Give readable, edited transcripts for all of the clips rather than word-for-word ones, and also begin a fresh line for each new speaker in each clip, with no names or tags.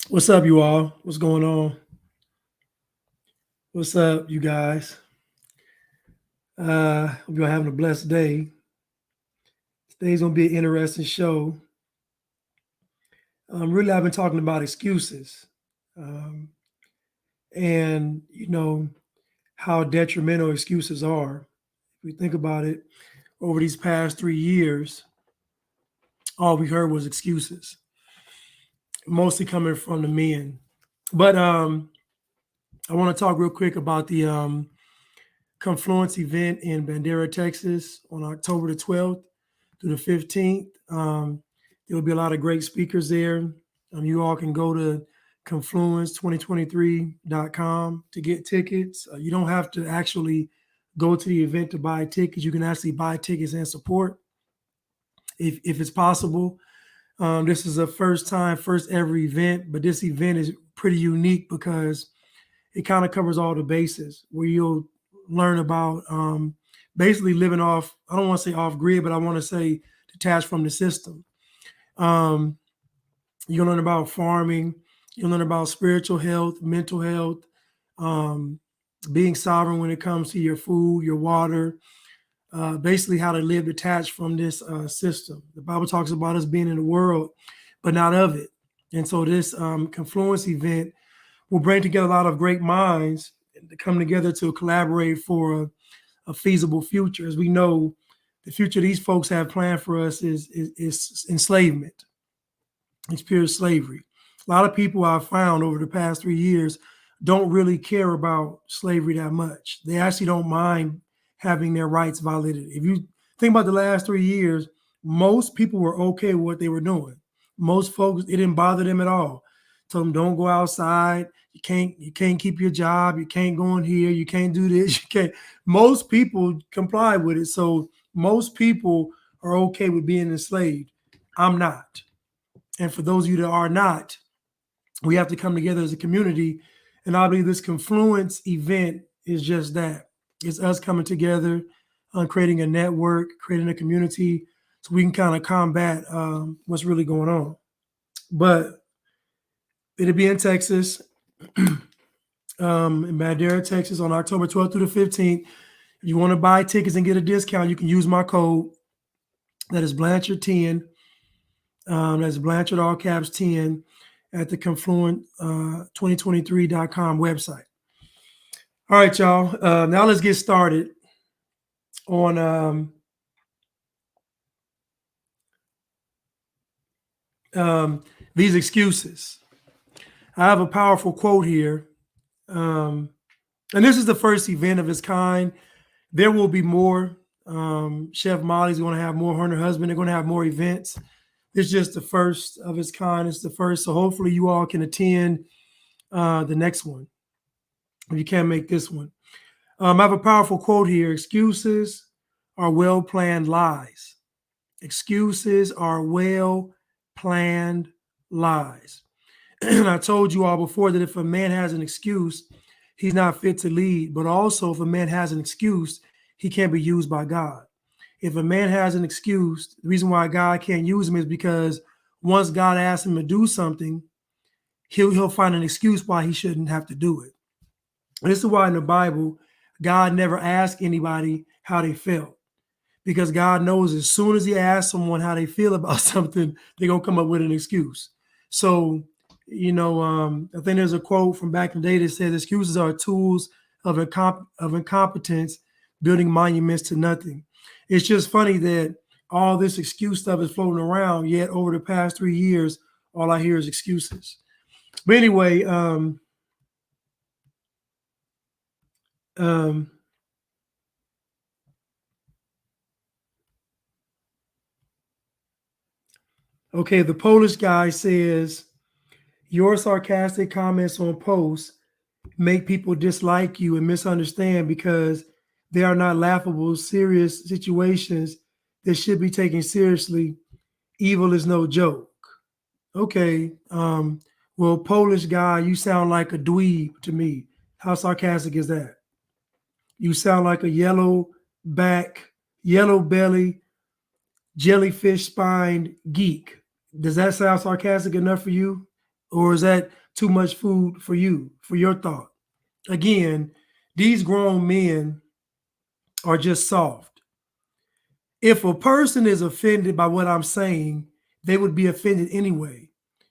What's up, you all? What's going on? What's up, you guys? Hope you're having a blessed day. Today's gonna be an interesting show. Really, I've been talking about excuses, um, and how detrimental excuses are. If we think about it, over these past 3 years, all we heard was excuses, mostly coming from the men. But I want to talk real quick about the Confluence event in Bandera, Texas on October the 12th through the 15th. There will be a lot of great speakers there. You all can go to confluence2023.com to get tickets. You don't have to actually go to the event to buy tickets. You can actually buy tickets and support if it's possible. This is a first time, first ever event, but this event is pretty unique because it kind of covers all the bases where you'll learn about basically living off, I don't want to say off grid, but I want to say detached from the system. Um, you'll learn about farming, you'll learn about spiritual health, mental health, um, being sovereign when it comes to your food, your water, basically how to live detached from this system. The Bible talks about us being in the world, but not of it. And so this Confluence event will bring together a lot of great minds to come together to collaborate for a feasible future. As we know, the future these folks have planned for us is enslavement. It's pure slavery. A lot of people I've found over the past 3 years don't really care about slavery that much. They actually don't mind having their rights violated. If you think about the last 3 years, most people were okay with what they were doing. Most folks, it didn't bother them at all. Told them don't go outside. You can't keep your job. You can't go in here. You can't do this. You can't. Most people comply with it. So most people are okay with being enslaved. I'm not. And for those of you that are not, we have to come together as a community. And I believe this Confluence event is just that. It's us coming together, creating a network, creating a community, so we can kind of combat what's really going on. But it'll be in Texas, in Madera, Texas, on October 12th through the 15th. If you want to buy tickets and get a discount, you can use my code. That is Blanchard10. That's Blanchard all caps 10 at the Confluent 2023.com website. All right, y'all. Now let's get started on these excuses. I have a powerful quote here. And this is the first event of its kind. There will be more. Chef Molly's going to have more. Her and her husband are going to have more events. It's just the first of its kind. It's the first. So hopefully you all can attend the next one if you can't make this one. I have a powerful quote here. Excuses are well-planned lies. Excuses are well-planned lies. And I told you all before that if a man has an excuse, he's not fit to lead. But also, if a man has an excuse, he can't be used by God. If a man has an excuse, the reason why God can't use him is because once God asks him to do something, he'll find an excuse why he shouldn't have to do it. And this is why in the Bible, God never asked anybody how they felt, because God knows as soon as he asks someone how they feel about something, they're going to come up with an excuse. So, I think there's a quote from back in the day that says excuses are tools of incompetence, building monuments to nothing. It's just funny that all this excuse stuff is floating around, yet over the past 3 years, all I hear is excuses. But anyway, okay, the Polish guy says, your sarcastic comments on posts make people dislike you and misunderstand because they are not laughable, serious situations that should be taken seriously. Evil is no joke. Okay. Well, Polish guy, you sound like a dweeb to me. How sarcastic is that? You sound like a yellow back, yellow belly, jellyfish spined geek. Does that sound sarcastic enough for you? Or is that too much food for you, for your thought? Again, these grown men are just soft. If a person is offended by what I'm saying, they would be offended anyway.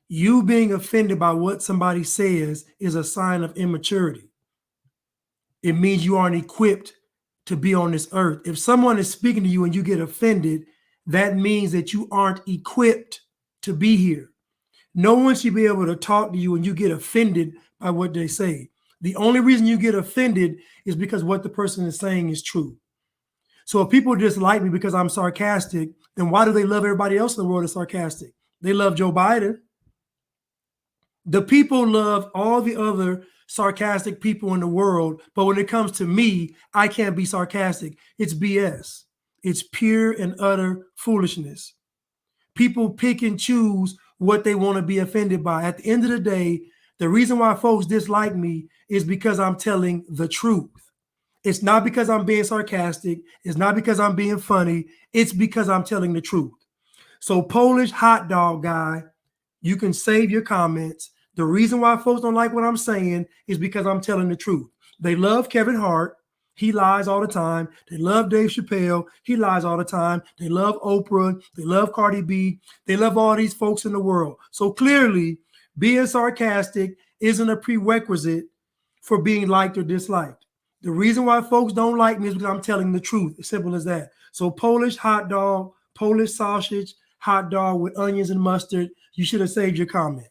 You being offended by what somebody says is a sign of immaturity. It means you aren't equipped to be on this earth. If someone is speaking to you and you get offended, that means that you aren't equipped to be here. No one should be able to talk to you and you get offended by what they say. The only reason you get offended is because what the person is saying is true. So if people dislike me because I'm sarcastic, then why do they love everybody else in the world that's sarcastic? They love Joe Biden. The people love all the other sarcastic people in the world, but when it comes to me, I can't be sarcastic. It's BS. It's pure and utter foolishness. People pick and choose what they want to be offended by. At the end of the day, the reason why folks dislike me is because I'm telling the truth. It's not because I'm being sarcastic. It's not because I'm being funny. It's because I'm telling the truth. So, Polish hot dog guy, you can save your comments. The reason why folks don't like what I'm saying is because I'm telling the truth. They love Kevin Hart. He lies all the time. They love Dave Chappelle. He lies all the time. They love Oprah. They love Cardi B. They love all these folks in the world. So clearly, being sarcastic isn't a prerequisite for being liked or disliked. The reason why folks don't like me is because I'm telling the truth. As simple as that. So Polish hot dog, Polish sausage, hot dog with onions and mustard, you should have saved your comment.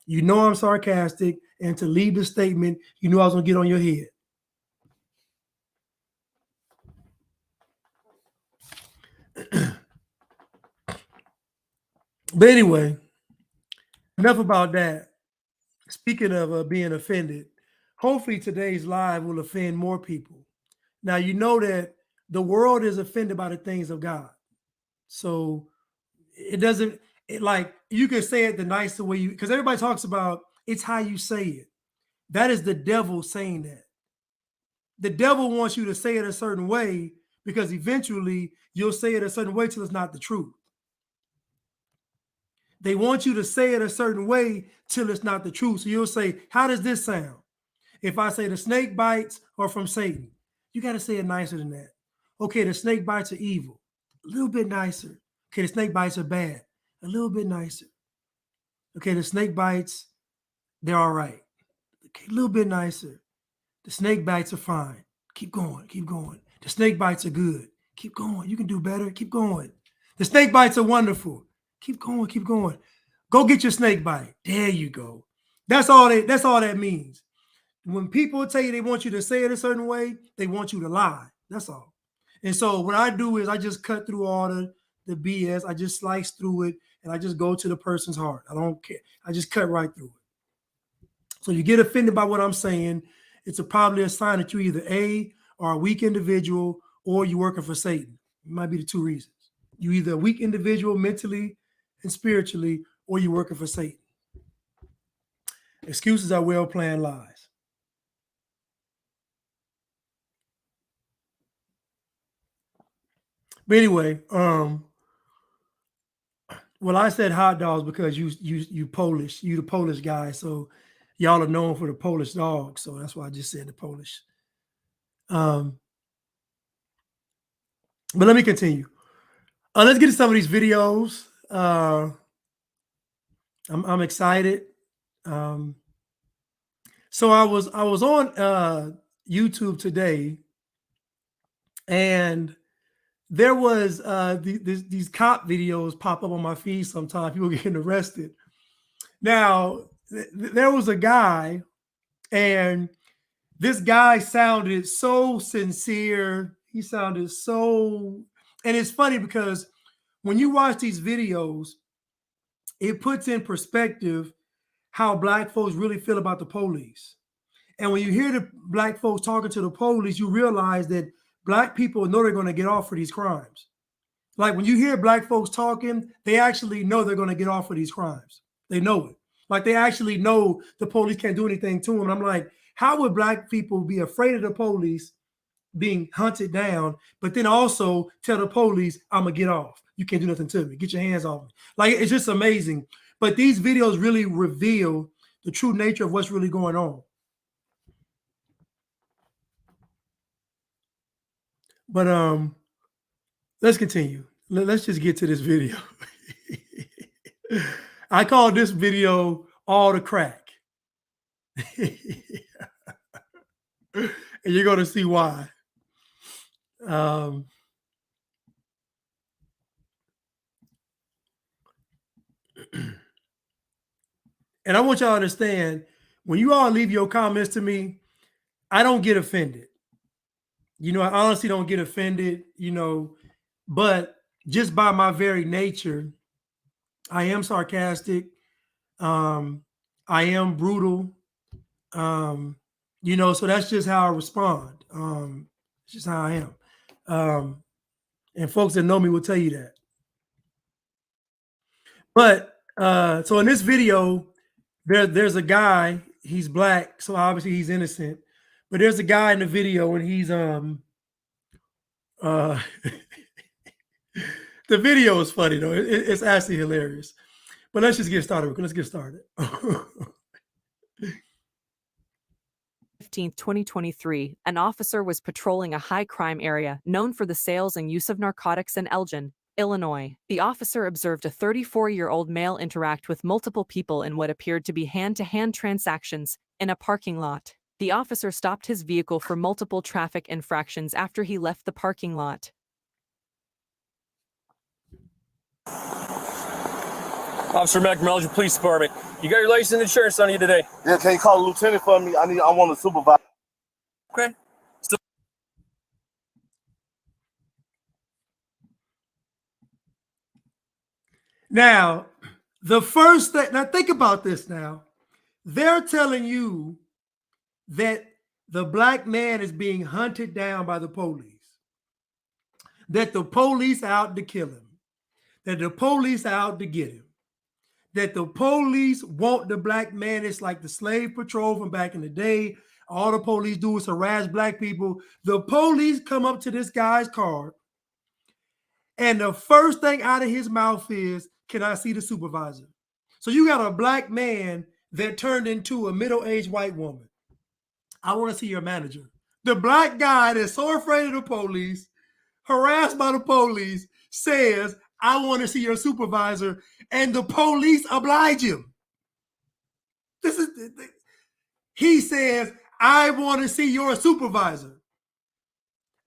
You know I'm sarcastic, and to leave the statement, you knew I was going to get on your head. But anyway, enough about that. Speaking of being offended, hopefully today's live will offend more people. Now, you know that the world is offended by the things of God. So it doesn't, like, you can say it the nicer way you, because everybody talks about it's how you say it. That is the devil saying that. The devil wants you to say it a certain way because eventually you'll say it a certain way till it's not the truth. They want you to say it a certain way till it's not the truth. So you'll say, how does this sound? If I say the snake bites are from Satan, you got to say it nicer than that. Okay, the snake bites are evil. A little bit nicer. Okay, the snake bites are bad. A little bit nicer. Okay, the snake bites, they're all right. Okay, a little bit nicer. The snake bites are fine. Keep going, keep going. The snake bites are good. Keep going. You can do better. Keep going. The snake bites are wonderful. Keep going, keep going. Go get your snake bite. There you go. That's all that means. When people tell you they want you to say it a certain way, they want you to lie. That's all. And so what I do is I just cut through all the BS. I just slice through it and I just go to the person's heart. I don't care. I just cut right through it. So you get offended by what I'm saying, it's probably a sign that you either A, are a weak individual, or you're working for Satan. It might be the two reasons. You either a weak individual mentally and spiritually, or you're working for Satan. Excuses are well-planned lies. But anyway, well, I said hot dogs because you Polish, you the Polish guy, so y'all are known for the Polish dog, so that's why I just said the Polish. But let me continue. Let's get to some of these videos. I'm excited. So I was on YouTube today, and there was these cop videos pop up on my feed sometimes. People getting arrested. Now there was a guy, and this guy sounded so sincere. He sounded so, and it's funny because when you watch these videos, it puts in perspective how black folks really feel about the police. And when you hear the black folks talking to the police, you realize that black people know they're going to get off for these crimes. Like when you hear black folks talking, they actually know they're going to get off for these crimes. They know it. Like they actually know the police can't do anything to them. And I'm like, how would black people be afraid of the police being hunted down, but then also tell the police, I'm going to get off. You can't do nothing to me. Get your hands off me. Like, it's just amazing. But these videos really reveal the true nature of what's really going on. But let's continue. Let's just get to this video. I call this video All the Crack. And you're going to see why. And I want y'all to understand, when you all leave your comments to me, I don't get offended. You know, I honestly don't get offended, you know, but just by my very nature, I am sarcastic. I am brutal. You know, so that's just how I respond. It's just how I am. And folks that know me will tell you that. But so in this video, there's a guy, he's black, so obviously he's innocent. But there's a guy in the video, and he's the video is funny though. It's actually hilarious. But let's just get started. Let's get started.
15th, 2023, an officer was patrolling a high-crime area known for the sales and use of narcotics in Elgin, Illinois. The officer observed a 34-year-old male interact with multiple people in what appeared to be hand-to-hand transactions in a parking lot. The officer stopped his vehicle for multiple traffic infractions after he left the parking lot.
Officer Mac, Elgin Police Department. You got your license and insurance on you today?
Yeah, can you call the lieutenant for me? I want to supervise.
Okay.
Now, the first thing, now think about this now. They're telling you that the black man is being hunted down by the police, that the police are out to kill him, that the police are out to get him, that the police want the black man. It's like the slave patrol from back in the day. All the police do is harass black people. The police come up to this guy's car, and the first thing out of his mouth is, "Can I see the supervisor?" So you got a black man that turned into a middle-aged white woman. "I want to see your manager." The black guy that's so afraid of the police, harassed by the police, says, "I want to see your supervisor," and the police oblige him. He says, "I want to see your supervisor.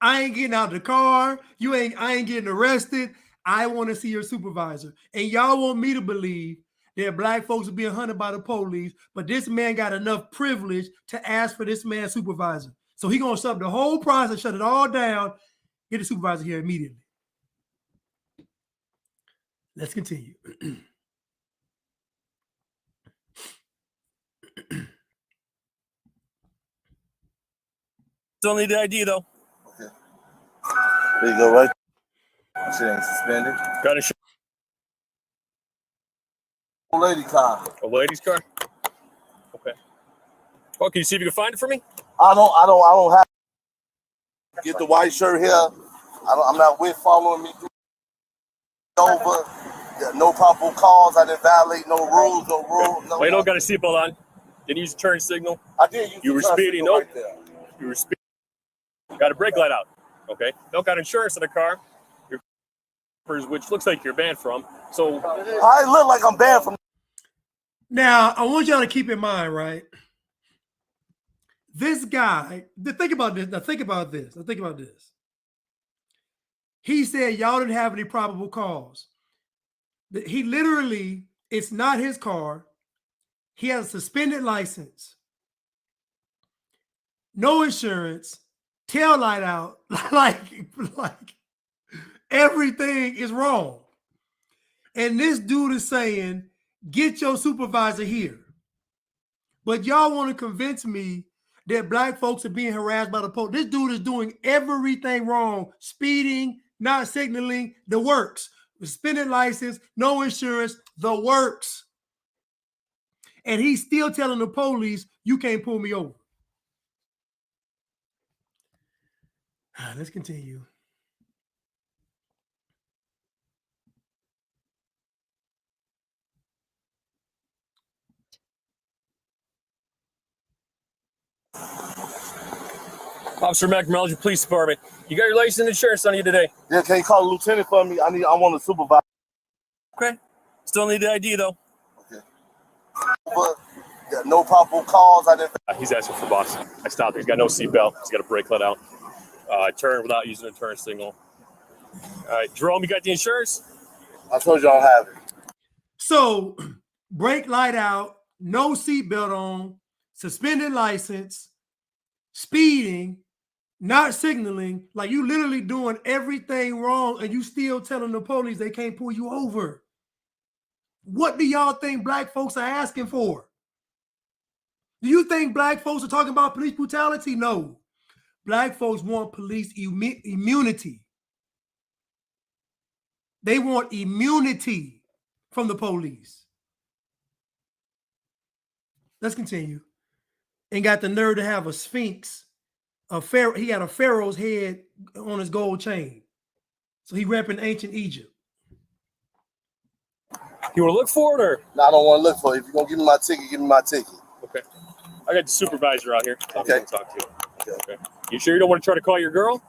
I ain't getting out of the car. I ain't getting arrested. I want to see your supervisor." And y'all want me to believe that black folks are being hunted by the police, but this man got enough privilege to ask for this man's supervisor. So he gonna shut the whole process, shut it all down, get the supervisor here immediately. Let's continue.
Still need the ID though.
Okay. There you go, right? She ain't suspended.
Got a
Old lady car.
A lady's car? Okay. Well, can you see if you can find it for me?
I don't have. Get the white shirt here. I'm not with following me over. Yeah, no probable cause. I didn't violate no rules. No.
Well, you don't got a seatbelt on. Didn't use a turn signal.
I did.
You were speeding. Nope.
Right there.
You were speeding. Got a brake light out. Okay. Don't got insurance in the car. Which looks like you're banned from. So
I look like I'm banned from.
Now, I want y'all to keep in mind, right? This guy, think about this. Now, think about this. He said y'all didn't have any probable cause. He literally, it's not his car. He has a suspended license, no insurance, tail light out, like everything is wrong. And this dude is saying, "Get your supervisor here." But y'all want to convince me that black folks are being harassed by the police. This dude is doing everything wrong. Speeding, not signaling, the works. Suspended license, no insurance, the works. And he's still telling the police, "You can't pull me over." Let's continue.
Officer Mac from Elgin Police Department. You got your license and insurance on you today?
Yeah, can you call the lieutenant for me? I want to supervise.
Okay. Still need the ID though.
Okay. But yeah, no probable cause. I didn't.
He's asking for boss. I stopped. He's got no seatbelt. He's got a brake let out. Turn without using a turn signal. All right, Jerome, you got the insurance?
I told you I don't have it.
So, brake light out, no seatbelt on, suspended license, speeding, not signaling, like you literally doing everything wrong and you still telling the police they can't pull you over. What do y'all think black folks are asking for? Do you think black folks are talking about police brutality? No. Black folks want police immunity. They want immunity from the police. Let's continue. And got the nerve to have a sphinx, he had a pharaoh's head on his gold chain. So he repping ancient Egypt.
You want to look for it or?
No, I don't want to look for it. If you're going to give me my ticket, give me my ticket.
Okay. I got the supervisor out here.
Okay.
Talk to you. Okay. You sure you don't want to try to call your girl?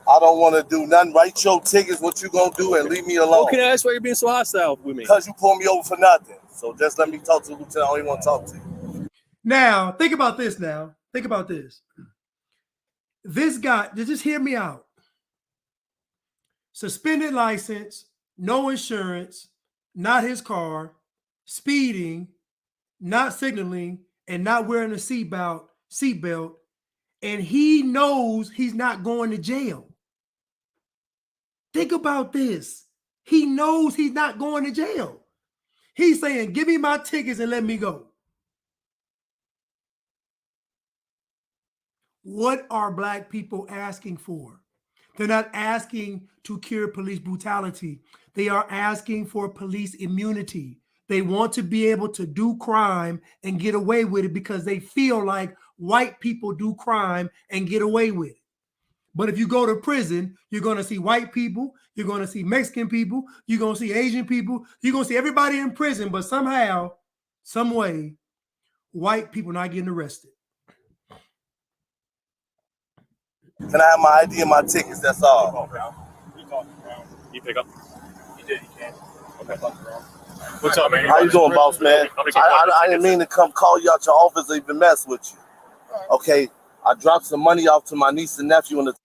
I don't want to do nothing. Write your tickets, what you going to do, and leave me alone.
Okay, that's why you're being so hostile with me.
Because you pulled me over for nothing. So just let me talk to the lieutenant. I don't even want to talk to you.
Now, think about this now. Think about this. This guy, just hear me out. Suspended license, no insurance, not his car, speeding, not signaling, and not wearing a seatbelt, and he knows he's not going to jail. Think about this. He knows he's not going to jail. He's saying, give me my tickets and let me go. What are black people asking for? They're not asking to cure police brutality. They are asking for police immunity. They want to be able to do crime and get away with it because they feel like white people do crime and get away with it. But if you go to prison, you're going to see white people, you're going to see Mexican people, you're going to see Asian people, you're going to see everybody in prison, but somehow, some way, white people not getting arrested.
Can I have my ID and my tickets? That's all.
You pick up? You did, you can. Okay. What's up, man?
How you doing, boss man? I didn't mean to come call you out your office or even mess with you. Okay, I dropped some money off to my niece and nephew in the...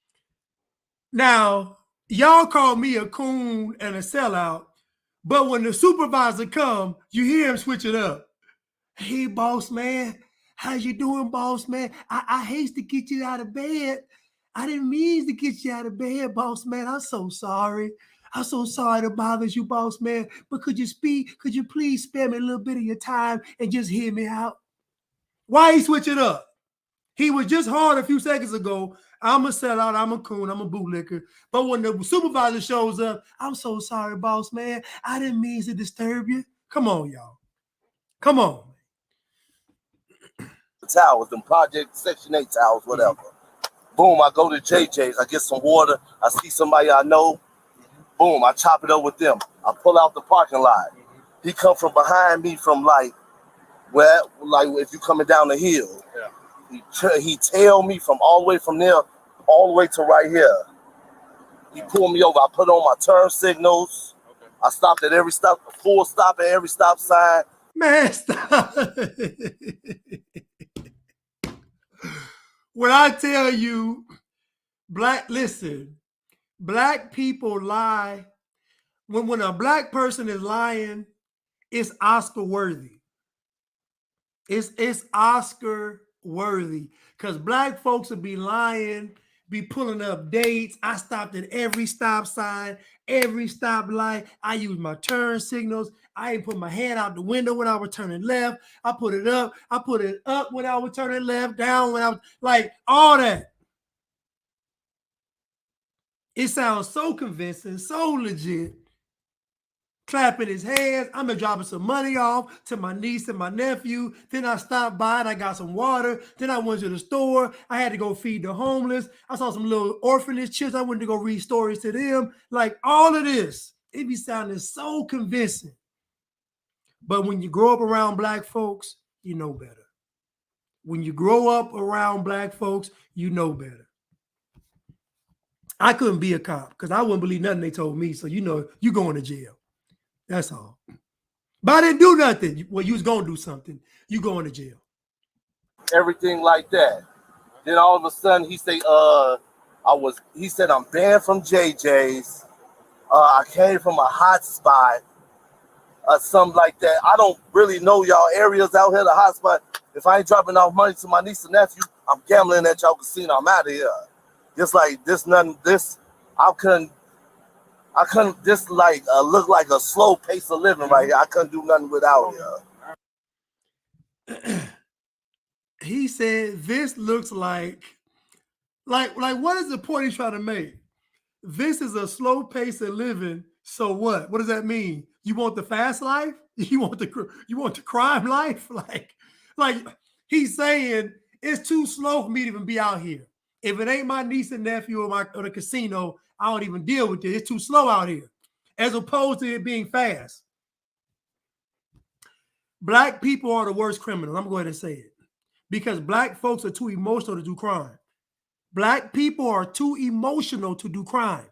Now, y'all call me a coon and a sellout, but when the supervisor come, you hear him switch it up. Hey, boss man, how you doing, boss man? I hate to get you out of bed. I didn't mean to get you out of bed, boss man. I'm so sorry. I'm so sorry to bother you, boss man. But could you please spare me a little bit of your time and just hear me out? Why he switch it up? He was just hard a few seconds ago. I'm a sellout, I'm a coon, I'm a bootlicker. But when the supervisor shows up, I'm so sorry, boss man. I didn't mean to disturb you. Come on, y'all. Come on.
Towels, them Project Section 8 towels, whatever. Boom, I go to JJ's, I get some water, I see somebody I know, boom, I chop it up with them. I pull out the parking lot. He come from behind me from like if you coming down the hill. Yeah. He tailed me from all the way from there, all the way to right here. He pulled me over, I put on my turn signals. Okay. I stopped at every stop, full stop at every stop sign.
Man, stop. When I tell you, black people lie. When a black person is lying, it's Oscar worthy. It's Oscar worthy because black folks will be lying, be pulling up dates. I stopped at every stop sign, every stop light. I used my turn signals. I ain't put my hand out the window when I was turning left. I put it up. I put it up when I was turning left, down when I was like all that. It sounds so convincing, so legit. Clapping his hands. I'm dropping some money off to my niece and my nephew. Then I stopped by and I got some water. Then I went to the store. I had to go feed the homeless. I saw some little orphanage children. I went to go read stories to them. Like all of this, it be sounding so convincing. But when you grow up around black folks, you know better. When you grow up around black folks, you know better. I couldn't be a cop because I wouldn't believe nothing they told me. So you know, you going to jail. That's all. But I didn't do nothing. Well, you was gonna do something. You going to jail.
Everything like that. Then all of a sudden he say, he said I'm banned from JJ's. I came from a hot spot, something like that. I don't really know y'all areas out here, the hot spot. If I ain't dropping off money to my niece and nephew, I'm gambling at y'all casino. I'm out of here. Just like this, I couldn't. This like look like a slow pace of living right here. I couldn't do nothing without
here. He said, "This looks like what is the point he's trying to make? This is a slow pace of living. So what? What does that mean? You want the fast life? You want the crime life? Like he's saying it's too slow for me to even be out here. If it ain't my niece and nephew or the casino, I don't even deal with it. It's too slow out here, as opposed to it being fast. Black people are the worst criminals. I'm going to say it because black folks are too emotional to do crime. Black people are too emotional to do crime.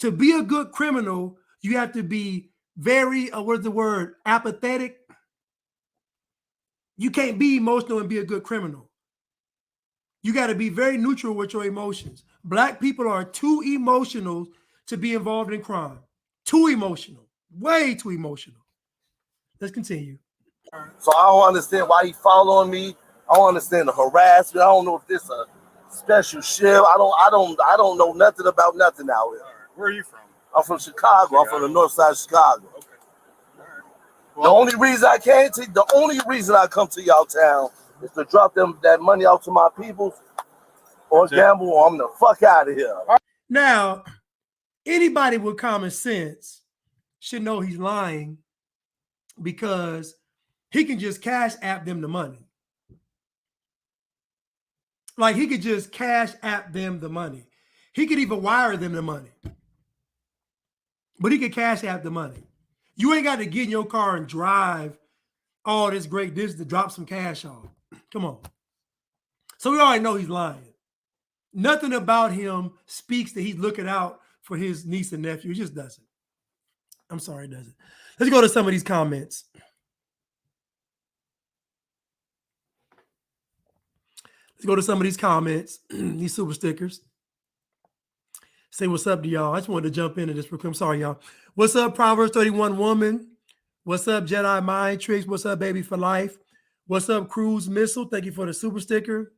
To be a good criminal, you have to be very, what's the word, apathetic. You can't be emotional and be a good criminal. You got to be very neutral with your emotions. Black people are too emotional to be involved in crime. Too emotional. Way too emotional. Let's continue.
So I don't understand why he following me. I don't understand the harassment. I don't know if this a special shift. I don't know nothing about nothing out here.
Where are you from?
I'm from Chicago. I'm from the north side of Chicago.
Okay. Well,
the only reason I come to y'all town is to drop that money out to my people or gamble, or I'm the fuck out of here.
Now, anybody with common sense should know he's lying because he can just cash app them the money. Like he could just cash app them the money. He could even wire them the money. But he could cash app the money. You ain't got to get in your car and drive all this great distance to drop some cash off. Come on. So we already know he's lying. Nothing about him speaks that he's looking out for his niece and nephew. It just doesn't. I'm sorry, it doesn't. Let's go to some of these comments. Let's go to some of these comments, these super stickers. Say what's up to y'all. I just wanted to jump into this real quick. I'm sorry, y'all. What's up, Proverbs 31 woman? What's up, Jedi Mind Tricks? What's up, Baby for Life? What's up, Cruise Missile? Thank you for the super sticker.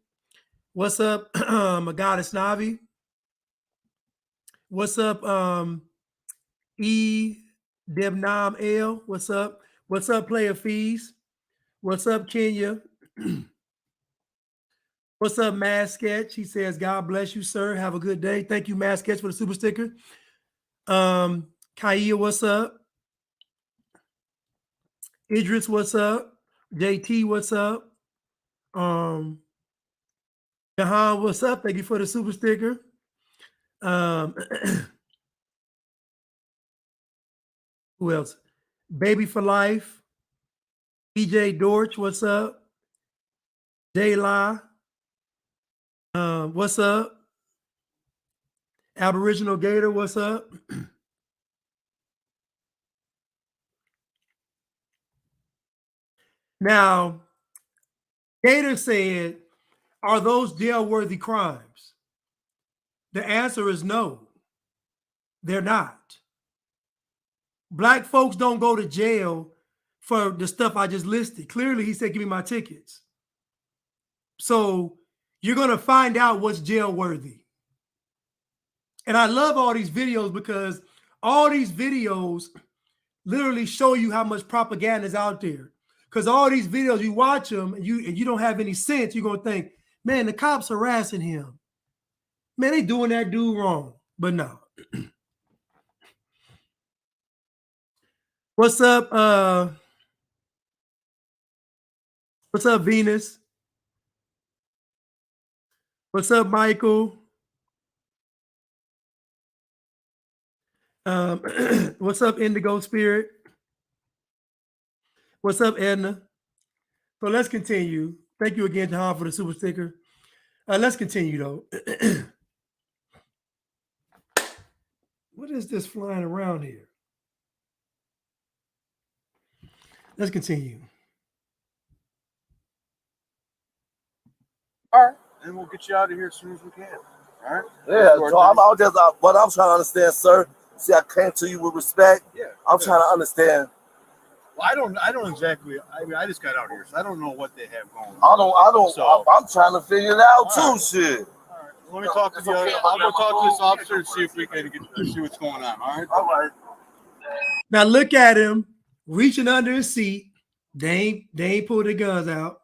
What's up, Goddess Navi? What's up, E Debnam L? What's up? What's up, Player Fees? What's up, Kenya? What's up, Mad Sketch? He says, God bless you, sir. Have a good day. Thank you, Mad Sketch, for the super sticker. Kaya, what's up? Idris, what's up? JT, what's up? Jahan, what's up? Thank you for the super sticker. Who else? Baby for Life. DJ Dorch, what's up? J-La. What's up? Aboriginal Gator, what's up? Now, Gator said, are those jail-worthy crimes? The answer is no. They're not. Black folks don't go to jail for the stuff I just listed. Clearly, he said, give me my tickets. So you're going to find out what's jail-worthy. And I love all these videos because all these videos literally show you how much propaganda is out there. Because all these videos, you watch them and you don't have any sense, you're going to think, man, the cops harassing him. Man, they doing that dude wrong. But no. What's up? What's up, Venus? What's up, Michael? What's up, Indigo Spirit? What's up, Edna? So let's continue. Thank you again, Jahan, for the super sticker. Let's continue, though. What is this flying around here? Let's continue.
All right. And we'll get you out of here as soon as we can. All right?
Yeah, so I'm just what I'm trying to understand, sir. See, I came to you with respect.
Yeah.
I'm trying to understand.
Well, I don't exactly. I mean, I just got out here, so I don't know what they have going.
I don't.
So,
I'm trying to figure it out too.
All right.
Shit.
All right. Let me talk to the other. I'll go talk to this officer and see if we can see what's going on. All right.
All right.
Now look at him reaching under his seat. They ain't pulled their guns out.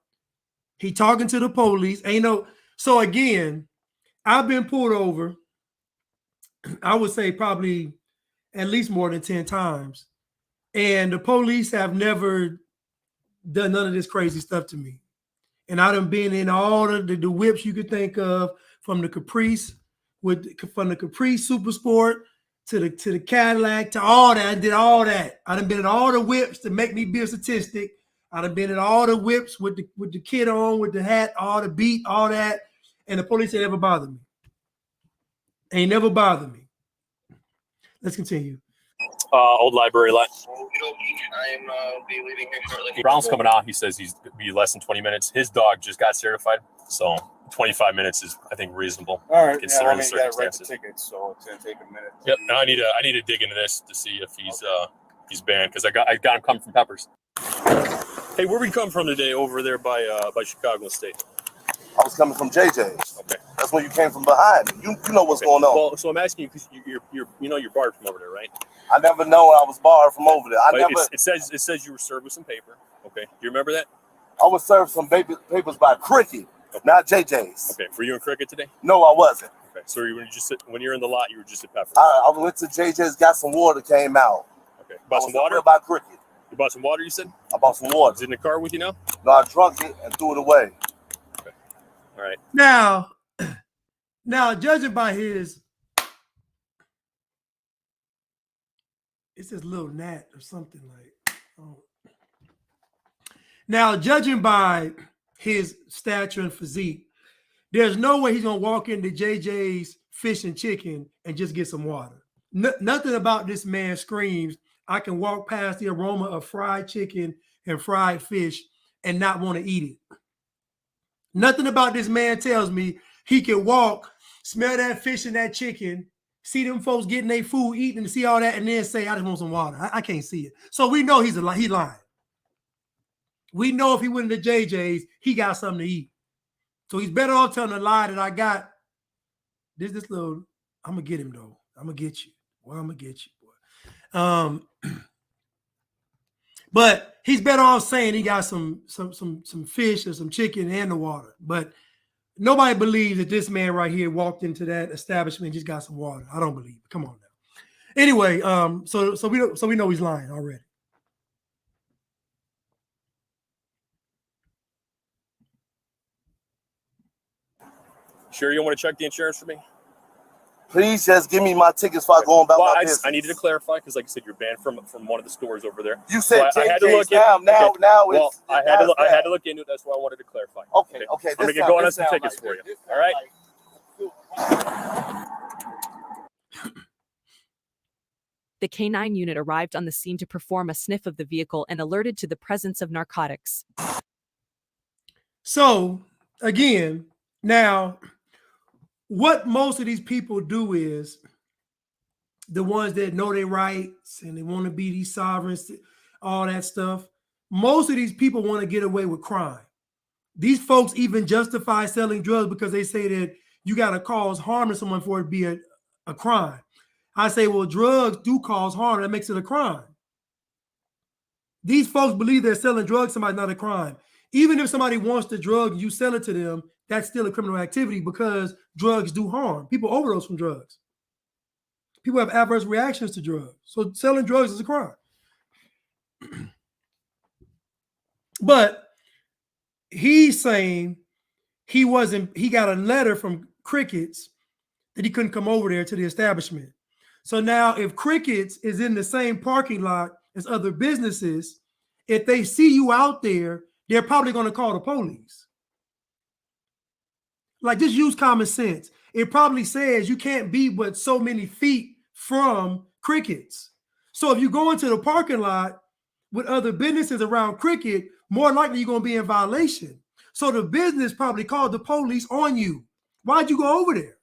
He talking to the police. Ain't no. So again, I've been pulled over. I would say probably at least more than 10 times. And the police have never done none of this crazy stuff to me. And I done been in all the whips you could think of, from the Caprice, from the Caprice Super Sport to the Cadillac to all that. I did all that. I done been in all the whips to make me be a statistic. I done been in all the whips with the kid on, with the hat, all the beat, all that. And the police ain't never bothered me. Ain't never bothered me. Let's continue.
Old library lot.
I am be leaving here shortly.
Brown's coming out. He says he's be less than 20 minutes. His dog just got certified, so 25 minutes is, I think, reasonable.
All right.
Considering the
You got to write the
circumstances.
tickets, so it's gonna take a minute.
Yep. Now I need to dig into this to see if he's banned, because I got him coming from Peppers. Hey, where we come from today? Over there by Chicago State.
I was coming from JJ's.
Okay.
That's when you came from behind me. You know what's going on.
Well, so I'm asking you because you're barred from over there, right?
I never know I was barred from over there.
It says you were served with some paper. Okay. Do you remember that?
I was served some papers by Cricket, not JJ's.
Okay. Were you in Cricket today?
No, I wasn't.
Okay. So when you're in the lot, you were just at Peppers.
I went to JJ's, got some water, came out.
Okay. Bought some water?
By Cricket.
You bought some water, you said?
I bought some water.
Is it in the car with you now?
No, I drunk it and threw it away.
Okay. All right.
Now, judging by his, it's this little gnat or something like. Oh. Now, judging by his stature and physique, there's no way he's gonna walk into JJ's Fish and Chicken and just get some water. Nothing about this man screams, I can walk past the aroma of fried chicken and fried fish and not want to eat it. Nothing about this man tells me he can walk, smell that fish and that chicken, see them folks getting their food, eating, and see all that, and then say, I just want some water. I can't see it. So we know he lying. We know if he went into JJ's, he got something to eat. So he's better off telling a lie that I got this little, I'm going to get him, though. I'm going to get you. Well, I'm going to get you, boy. But he's better off saying he got some fish or some chicken and the water. But nobody believes that this man right here walked into that establishment and just got some water. I don't believe it. Come on now. Anyway, so we know he's lying already.
Sure, you don't want to check the insurance for me?
Please just give me my tickets before I go on about my business.
I needed to clarify because, like I said, you're banned from one of the stores over there.
You said
so I had to
JJ's
look I had to look into it. That's why I wanted to clarify.
Okay.
I'm gonna get going on some tickets for you. All right.
The K9 unit arrived on the scene to perform a sniff of the vehicle and alerted to the presence of narcotics.
So, again, now, what most of these people do is the ones that know their rights and they want to be these sovereigns, all that stuff. Most of these people want to get away with crime. These folks even justify selling drugs because they say that you got to cause harm to someone for it to be a crime. I say, well, drugs do cause harm. That makes it a crime. These folks believe they're selling drugs to somebody, not a crime. Even if somebody wants the drug and you sell it to them, that's still a criminal activity because drugs do harm. People overdose from drugs. People have adverse reactions to drugs. So selling drugs is a crime. But he's saying he got a letter from Crickets that he couldn't come over there to the establishment. So now if Crickets is in the same parking lot as other businesses, if they see you out there, they're probably going to call the police. Like, just use common sense. It probably says you can't be but so many feet from crickets. So if you go into the parking lot with other businesses around cricket, more likely you're going to be in violation. So the business probably called the police on you. Why'd you go over there?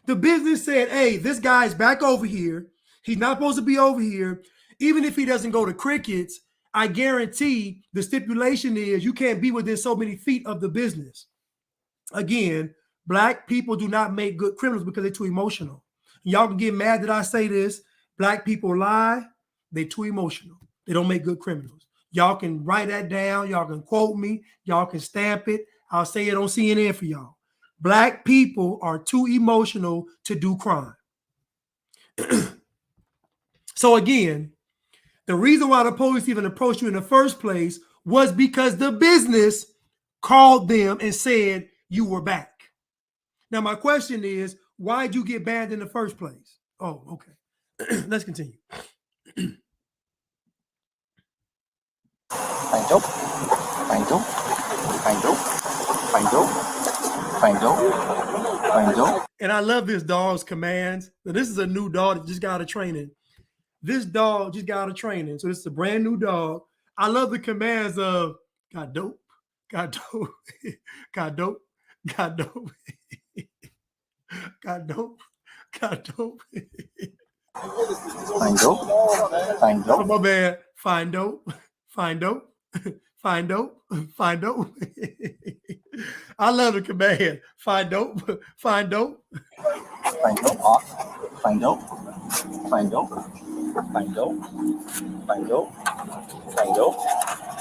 The business said, hey, this guy's back over here. He's not supposed to be over here. Even if he doesn't go to crickets, I guarantee the stipulation is you can't be within so many feet of the business. Again, Black people do not make good criminals because they're too emotional. Y'all can get mad that I say this. Black people lie. They're too emotional. They don't make good criminals. Y'all can write that down. Y'all can quote me. Y'all can stamp it. I'll say it on CNN for y'all. Black people are too emotional to do crime. So again, the reason why the police even approached you in the first place was because the business called them and said you were back. Now, my question is, why'd you get banned in the first place? Oh, okay. Let's continue.
Find dope. Find dope. Find dope. Find dope. Find dope. Find dope.
And I love this dog's commands. Now, this is a new dog that just got out of training. This dog just got out of training. So this is a brand new dog. I love the commands of got dope, got dope, got dope, got dope, got dope, got dope.
Find dope. Find
Oh,
dope.
my bad. Find dope, find dope, find dope, find dope. I love the command. Find dope, find dope.
Find dope. Off. Find dope. Find dope. Find dope. Find dope. Find dope.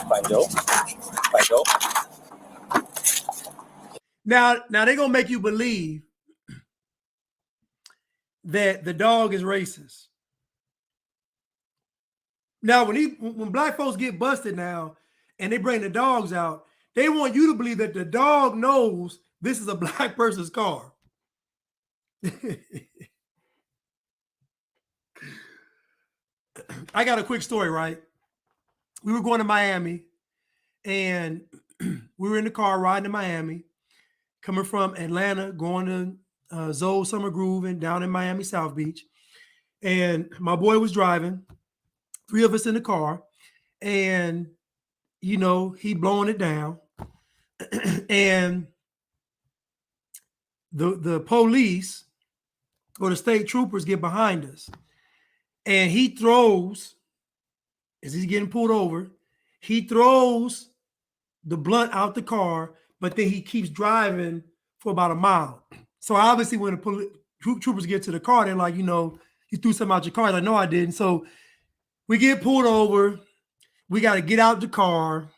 Find dope. Find dope.
Now they're gonna make you believe that the dog is racist. Now, when Black folks get busted now and they bring the dogs out, they want you to believe that the dog knows this is a Black person's car. I got a quick story, right? We were going to Miami and we were in the car riding to Miami, coming from Atlanta, going to Zoe Summer Groove and down in Miami South Beach. And my boy was driving, 3 of us in the car, and you know, he blowing it down. And the police or the state troopers get behind us. And he throws, as he's getting pulled over, he throws the blunt out the car, but then he keeps driving for about a mile. So obviously when the troopers get to the car, they're like, you know, you threw something out your car. Like, no, I didn't. So we get pulled over. We got to get out the car.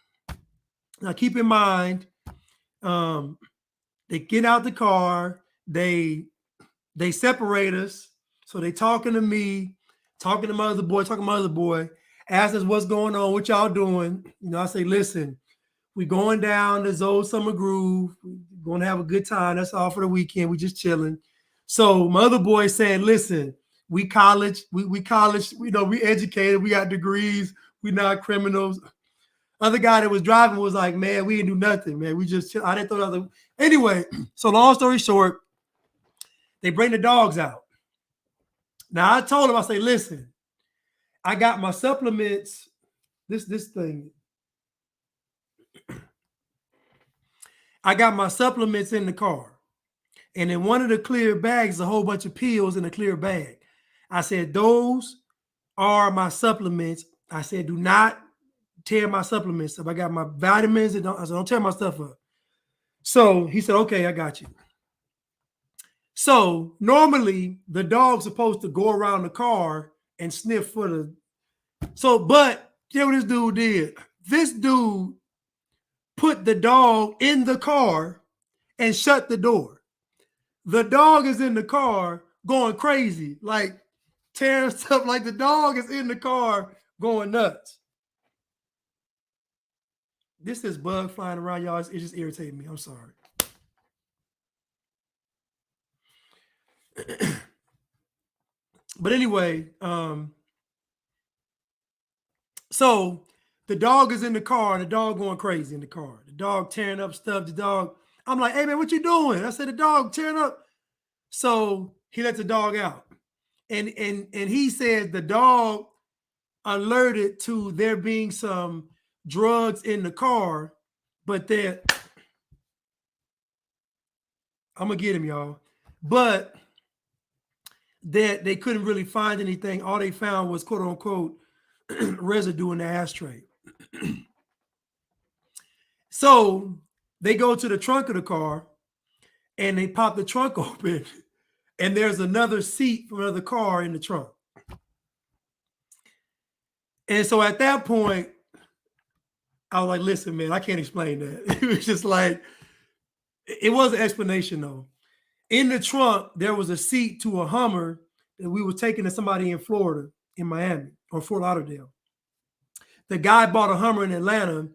Now keep in mind, they get out the car. They separate us. So they talking to me, talking to my other boy, ask us what's going on, what y'all doing. You know, I say, listen, we going down to Zoe Summer Groove. We're going to have a good time. That's all for the weekend. We just chilling. So my other boy saying, listen, we college, we college, you know, we educated, we got degrees, we not criminals. Other guy that was driving was like, man, we didn't do nothing, man. We just chill. I didn't throw that. Anyway, so long story short, they bring the dogs out. Now I told him, I say, listen, I got my supplements, this thing. I got my supplements in the car. And in one of the clear bags, a whole bunch of pills in a clear bag. I said, those are my supplements. I said, do not tear my supplements up. I got my vitamins. And I said, don't tear my stuff up. So he said, okay, I got you. So normally the dog's supposed to go around the car and sniff for the. So, but you know what this dude did? This dude put the dog in the car and shut the door. The dog is in the car going crazy, like tearing stuff, like the dog is in the car going nuts. This is bug flying around, y'all. It just irritated me. I'm sorry. But anyway, so the dog is in the car, and the dog going crazy in the car. The dog tearing up stuff. The dog, I'm like, hey man, what you doing? I said, the dog tearing up. So he let the dog out. And he said the dog alerted to there being some drugs in the car, but that I'm gonna get him, y'all. But that they couldn't really find anything. All they found was quote unquote residue in the ashtray. So they go to the trunk of the car and they pop the trunk open, and there's another seat from another car in the trunk. And so at that point, I was like, listen, man, I can't explain that. It was just like, it was an explanation though. In the trunk, there was a seat to a Hummer that we were taking to somebody in Florida, in Miami, or Fort Lauderdale. The guy bought a Hummer in Atlanta,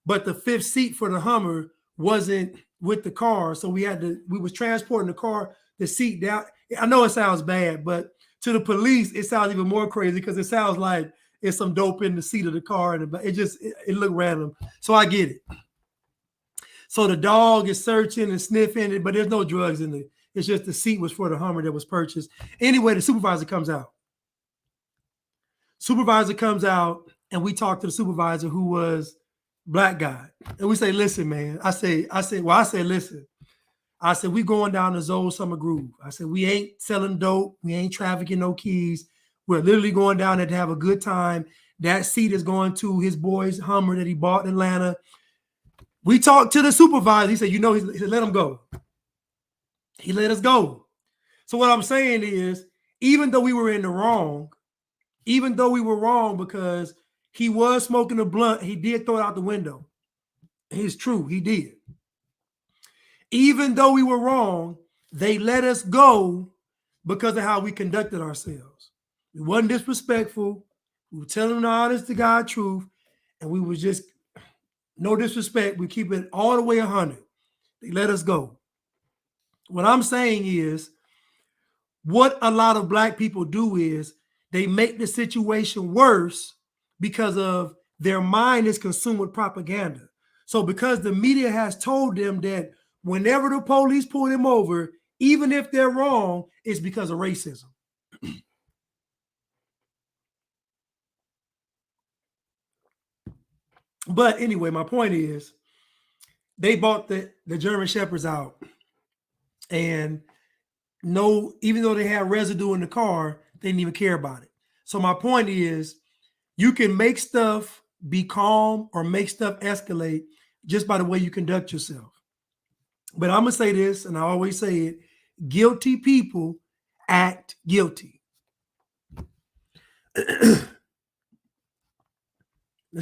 but the fifth seat for the Hummer wasn't with the car. So we was transporting the car, the seat down. I know it sounds bad, but to the police, it sounds even more crazy because it sounds like it's some dope in the seat of the car. And it looked random. So I get it. So the dog is searching and sniffing it, but there's no drugs in it. It's just the seat was for the Hummer that was purchased. Anyway, the supervisor comes out. Supervisor comes out, and we talk to the supervisor, who was black guy. And we say, listen, man. I said, listen. I said, we going down the Zoe Summer Groove. I said, we ain't selling dope. We ain't trafficking no keys. We're literally going down there to have a good time. That seat is going to his boy's Hummer that he bought in Atlanta. We talked to the supervisor. He said, he said, let him go. He let us go. So what I'm saying is, even though we were in the wrong, because he was smoking a blunt, he did throw it out the window. It's true, he did. Even though we were wrong, they let us go because of how we conducted ourselves. We wasn't disrespectful. We were telling the honest to God truth, and we was just, no disrespect, we keep it all the way 100. They let us go. What I'm saying is, what a lot of black people do is they make the situation worse because of their mind is consumed with propaganda. So because the media has told them that whenever the police pull them over, even if they're wrong, it's because of racism. But anyway, my point is, they bought the German Shepherds out, and even though they had residue in the car, they didn't even care about it. So my point is, you can make stuff be calm or make stuff escalate just by the way you conduct yourself. But I'm going to say this, and I always say it, guilty people act guilty. Let's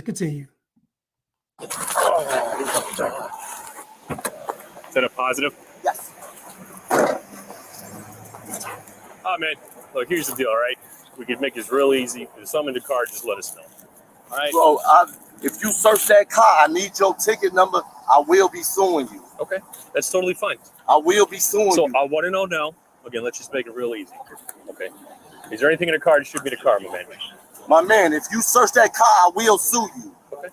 continue.
Is that a positive?
Yes.
Oh, man. Look, here's the deal, all right? We could make this real easy. If there's something in the car, just let us know. All right?
Bro, if you search that car, I need your ticket number. I will be suing you.
Okay. That's totally fine.
I will be suing
So
you.
I want to know now. Again, let's just make it real easy. Okay. Is there anything in the car that should be in the car, my man?
My man, if you search that car, I will sue you.
Okay.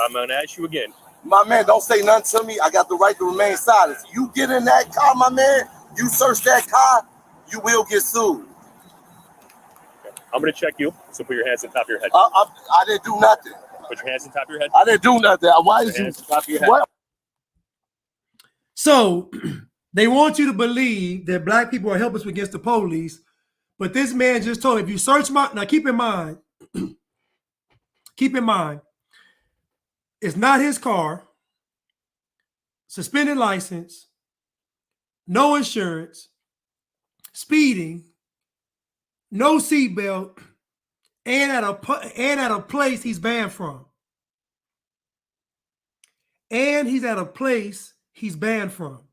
I'm going to ask you again.
My man, don't say nothing to me. I got the right to remain silent. You get in that car, my man, you search that car, you will get sued.
Okay. I'm going to check you. So put your hands on top of your head.
I didn't do nothing.
Put your hands on top of your head.
I didn't do nothing. Why did you?
Hands on top of your head.
What?
So they want you to believe that black people are helpless against the police, but this man just told, if you search now keep in mind, it's not his car, suspended license, no insurance, speeding, no seatbelt, and at a place he's banned from. And he's at a place he's banned from.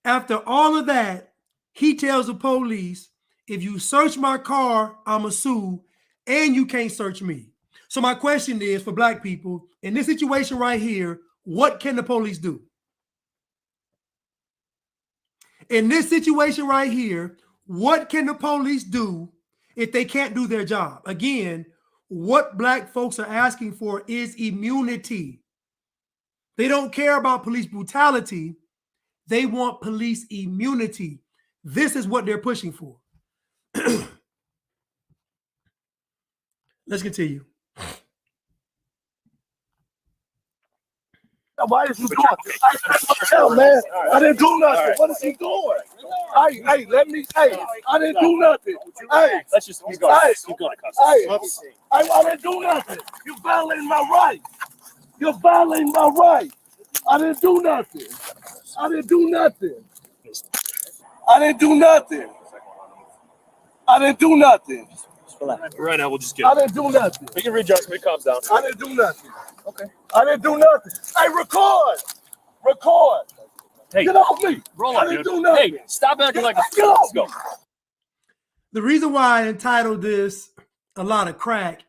After all of that, he tells the police, if you search my car, I'ma sue, and you can't search me. So my question is, for black people, in this situation right here, what can the police do? In this situation right here, what can the police do if they can't do their job? Again, what black folks are asking for is immunity. They don't care about police brutality. They want police immunity. This is what they're pushing for. Let's continue.
Why is he doing? Hell, man, I didn't do nothing. What is he doing? Hey, let me. Hey, I didn't do nothing. Hey,
Let's just keep going. Keep going,
hey, I didn't do nothing. You're violating my right. You're violating my right. I didn't do nothing. I didn't do nothing. I didn't do nothing. I didn't do nothing.
Right now, we'll just get
I
it.
didn't do nothing.
We can readjust when it calms down.
I didn't do nothing. Okay. I didn't do nothing. Hey, record. Record.
Hey,
Get off me.
roll
I
up,
didn't
dude.
do nothing.
Hey, stop acting like a
Get off
Let's go.
me.
The reason why I entitled this "A Lot of Crack"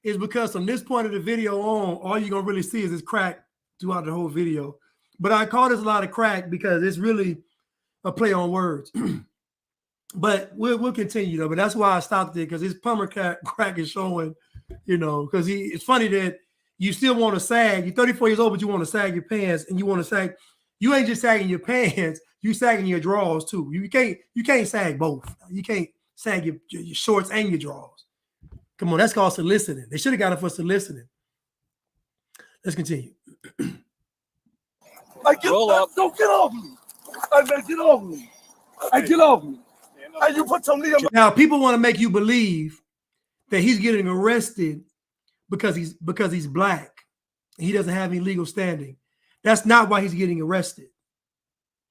is because from this point of the video on, all you're gonna really see is this crack throughout the whole video. But I call this "A Lot of Crack" because it's really a play on words. But we'll continue though. But that's why I stopped it, because his plumber crack is showing, because it's funny that you still want to sag. You're 34 years old, but you want to sag your pants, and you want to sag. You ain't just sagging your pants, you sagging your drawers too. You can't sag both. You can't sag your shorts and your drawers. Come on, that's called soliciting. They should have got it for soliciting. Let's continue.
Roll up.
Don't get off me. Hey, man, get off me. Hey, get off me. Hey, you put some knee on my...
Now, people want to make you believe that he's getting arrested because he's black. He doesn't have any legal standing. That's not why he's getting arrested.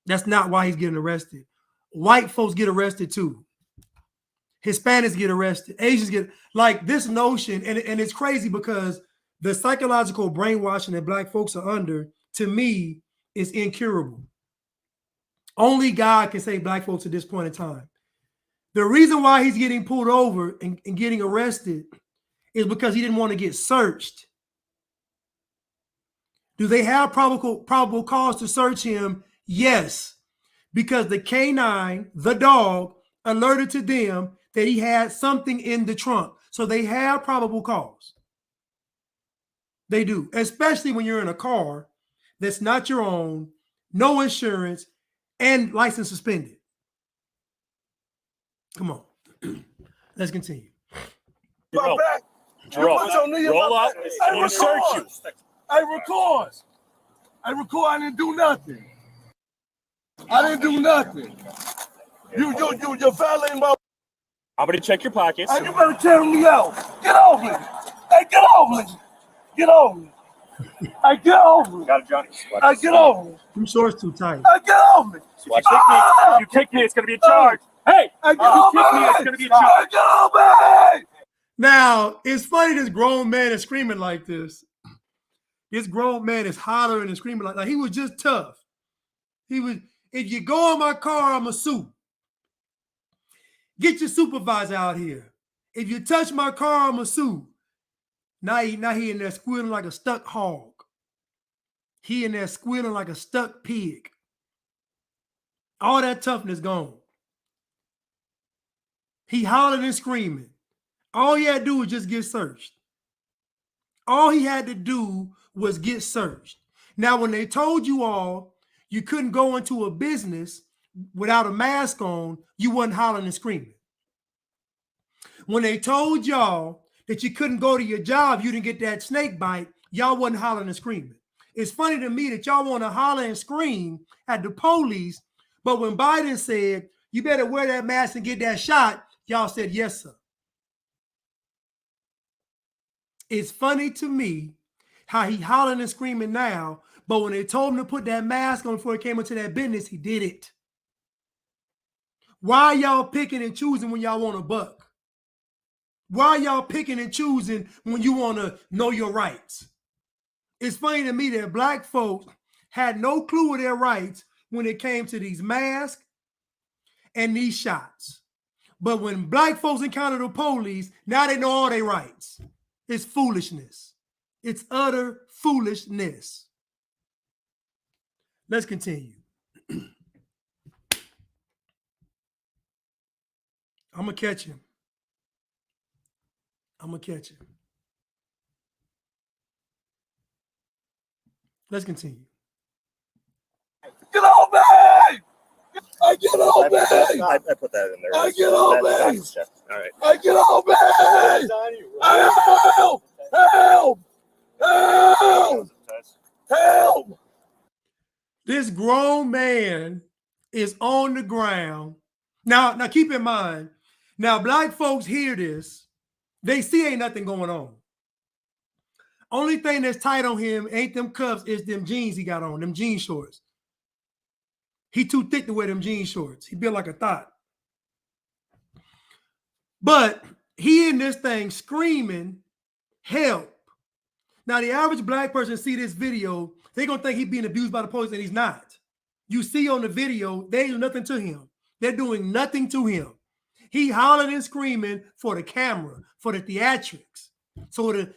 That's not why he's getting arrested. White folks get arrested too. Hispanics get arrested. Asians get, like, this notion, and it's crazy because the psychological brainwashing that black folks are under, to me, is incurable. Only God can save black folks at this point in time. The reason why he's getting pulled over and getting arrested is because he didn't want to get searched. Do they have probable cause to search him? Yes, because the canine, the dog, alerted to them that he had something in the trunk. So they have probable cause. They do, especially when you're in a car that's not your own, no insurance, and license suspended. Come on. Let's continue.
My back. You put your knee on
Roll
my
up.
back.
I
Hey,
want to search you.
I record. I didn't do nothing. I didn't do nothing. You're violating my...
I'm going to check your pockets.
Hey, you better carry me out. Get off me. Hey, get off me. Get off me. Hey, get off me.
Got it, Johnny.
Hey, get off me.
Them shorts too tight.
Hey, get off me.
If you kick me, it's going to be a charge. Hey,
Hey,
if
get off
you kick me,
me.
it's going to be a charge.
Hey, get off me.
Now, it's funny this grown man is screaming like this. This grown man is hollering and screaming like he was just tough. He was, if you go in my car, I'm a sue. Get your supervisor out here. If you touch my car, I'm a sue. Now he in there squealing like a stuck hog. He in there squealing like a stuck pig. All that toughness gone. He hollering and screaming. All he had to do was just get searched. All he had to do was get searched. Now, when they told you all you couldn't go into a business without a mask on, you wasn't hollering and screaming. When they told y'all that you couldn't go to your job, you didn't get that snake bite, y'all wasn't hollering and screaming. It's funny to me that y'all want to holler and scream at the police, but when Biden said, you better wear that mask and get that shot, y'all said, yes, sir. It's funny to me how he hollering and screaming now, but when they told him to put that mask on before he came into that business, he did it. Why y'all picking and choosing when y'all want a buck? Why y'all picking and choosing when you want to know your rights? It's funny to me that black folks had no clue of their rights when it came to these masks and these shots. But when black folks encounter the police, now they know all their rights. It's foolishness. It's utter foolishness. Let's continue. I'm going to catch him. I'm going to catch him. Let's continue.
Get off me! I get on me.
I put that in there.
I get on me.
That's checked. All right.
I get on me. Help! Help! Help! Help!
This grown man is on the ground. Now keep in mind, now black folks hear this, they see ain't nothing going on. Only thing that's tight on him ain't them cuffs, is them jeans he got on, them jean shorts. He too thick to wear them jean shorts. He built like a thought. But he in this thing screaming, help. Now, the average black person see this video, they're going to think he's being abused by the police, and he's not. You see on the video, they ain't do nothing to him. They're doing nothing to him. He hollering and screaming for the camera, for the theatrics. So it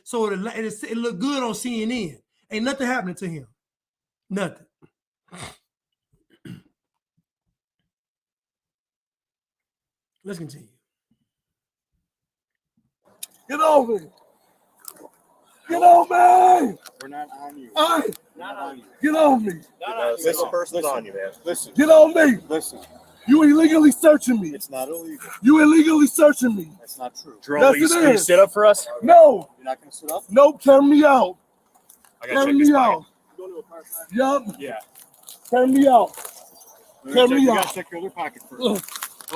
look good on CNN. Ain't nothing happening to him. Nothing. Let's continue.
Get over me. Get on me.
We're not on you.
Hey,
Not on you.
get on me.
This person's on you, man.
Listen.
Get on me.
Listen.
You illegally searching me.
It's not illegal.
You illegally searching me.
That's not true.
Jerome,
Yes,
will
it
you
is.
sit up for us?
No.
You're not going to sit up?
No, turn me out.
I gotta check
Turn
this
me
pocket.
out.
Go to a park side?
Yup.
Yeah.
Turn me out. Turn me
You
out.
got to check your other pocket first.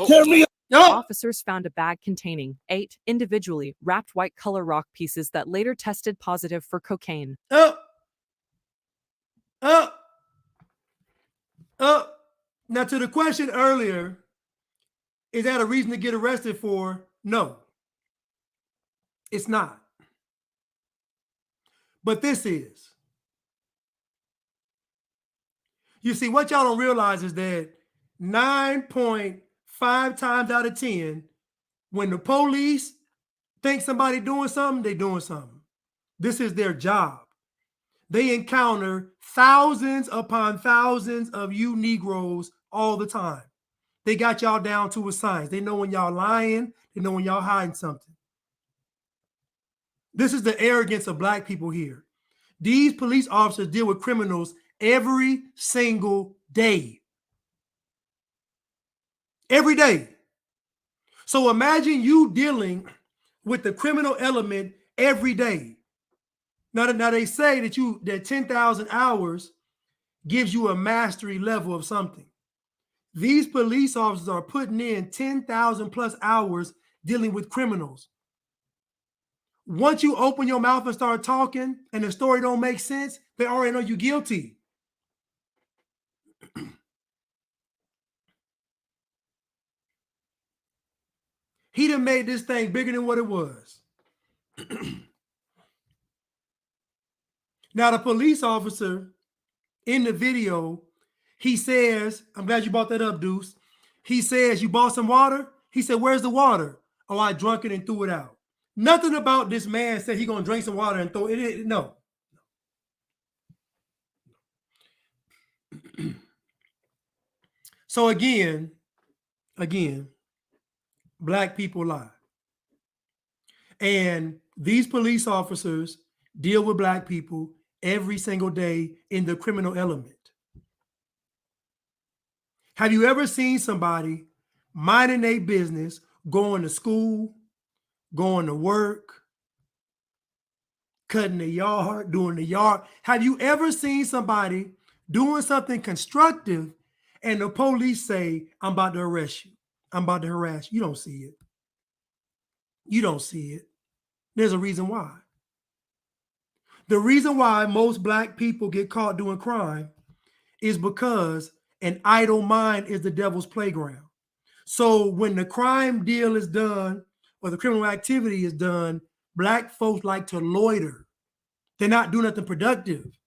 Turn me out.
Oh,
Officers found a bag containing 8 individually wrapped white color rock pieces that later tested positive for cocaine.
up. Now, to the question earlier, is that a reason to get arrested for? No, it's not. But this is. You see, what y'all don't realize is that 9.5 times out of 10, when the police think somebody doing something, they doing something. This is their job. They encounter thousands upon thousands of you Negroes all the time. They got y'all down to a science. They know when y'all lying. They know when y'all hiding something. This is the arrogance of black people here. These police officers deal with criminals every single day. Every day. So imagine you dealing with the criminal element every day. Now they say that 10,000 hours gives you a mastery level of something. These police officers are putting in 10,000 plus hours dealing with criminals. Once you open your mouth and start talking and the story don't make sense, they already know you're guilty. He done made this thing bigger than what it was. Now, the police officer in the video, he says, I'm glad you brought that up, Deuce. He says, you bought some water? He said, where's the water? Oh, I drunk it and threw it out. Nothing about this man said he gonna drink some water and throw it in. No. So again, black people lie. And these police officers deal with black people every single day in the criminal element. Have you ever seen somebody minding their business, going to school, going to work, cutting the yard, doing the yard? Have you ever seen somebody doing something constructive and the police say, I'm about to arrest you, I'm about to harass you? You don't see it. You don't see it. There's a reason why. The reason why most black people get caught doing crime is because an idle mind is the devil's playground. So when the crime deal is done or the criminal activity is done, black folks like to loiter. They're not doing nothing productive.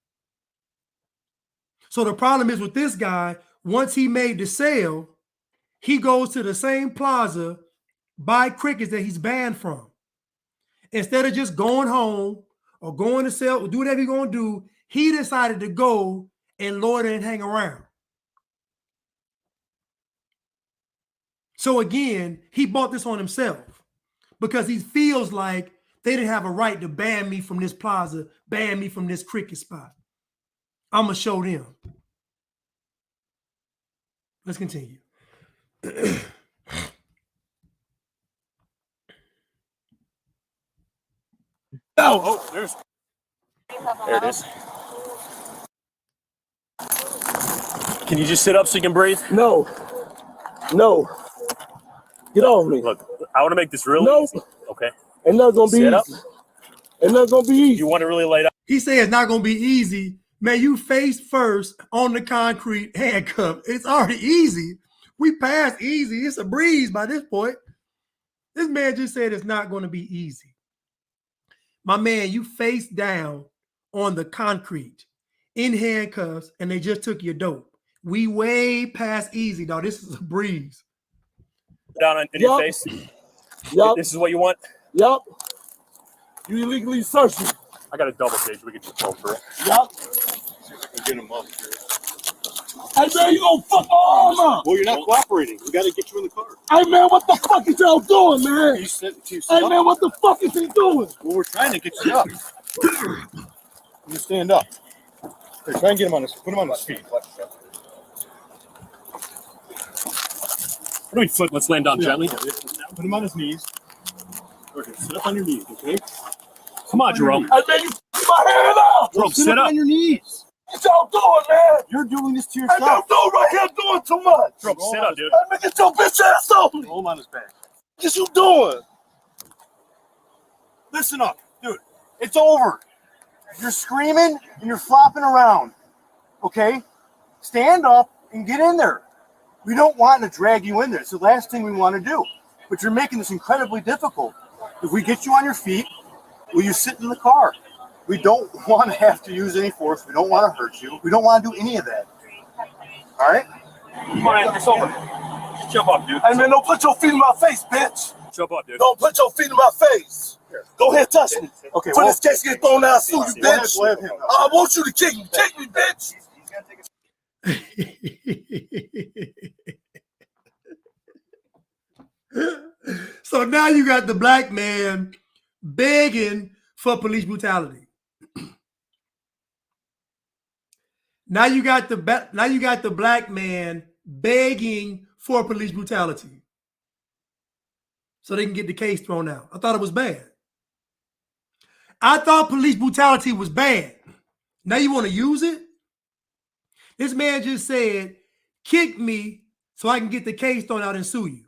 So the problem is with this guy, once he made the sale, he goes to the same plaza, buy crickets that he's banned from. Instead of just going home or going to sell or do whatever he's going to do, he decided to go and loiter and hang around. So again, he bought this on himself because he feels like they didn't have a right to ban me from this plaza, ban me from this cricket spot. I'm going to show them. Let's continue.
Oh, there it is. Can you just sit up so you can breathe?
No. No. Get off me.
Look, I want to make this really
No.
easy. Okay.
Ain't nothing gonna be
Sit up.
easy. Ain't nothing gonna be easy.
You want to really lay down?
He said it's not gonna be easy. Man, you face first on the concrete, handcuffed. It's already easy. We passed easy. It's a breeze by this point. This man just said it's not going to be easy. My man, you face down on the concrete in handcuffs, and they just took your dope. We way past easy, dog. This is a breeze.
Down on in your face.
Yup.
This is what you want?
Yup. You illegally searching.
I got a double cage. We can just go through it.
Yup.
Get him up here.
Hey man, you gonna fuck my arm up.
Well, you're not cooperating. We got to get you in the car.
Hey man, what the fuck is y'all doing, man?
You sit.
Hey man, what the fuck is he doing?
Well, we're trying to get you up. You stand up. Here, try and get him on his. Put him on his feet.
What do we foot? Let's land down gently.
Put him on his knees. Okay, sit up on your knees, okay?
Come on, Jerome.
Hey man, you put my hand up.
Jerome,
Sit
sit up.
on your knees.
What y'all doing, man?
You're doing this to
Hey man,
yourself.
dude right here doing too much.
Jerome, sit up, dude.
Hey man, get your bitch ass off me.
Hold him on his back.
What you doing?
Listen up, dude. It's over. You're screaming and you're flopping around. Okay? Stand up and get in there. We don't want to drag you in there. It's the last thing we want to do. But you're making this incredibly difficult. If we get you on your feet, will you sit in the car? We don't want to have to use any force. We don't want to hurt you. We don't want to do any of that. All right?
Come on, it's over. Just jump up, dude.
Hey man, don't put your feet in my face, bitch.
Jump up, dude.
Don't put your feet in my face. Go ahead, touch me.
Okay,
For
well,
this case get thrown out, sue you, bitch.
we'll have him.
I want you to kick me. Kick me, bitch.
So now you got the black man begging for police brutality. Now you got the black man begging for police brutality so they can get the case thrown out. I thought it was bad. I thought police brutality was bad. Now you want to use it? This man just said, kick me so I can get the case thrown out and sue you.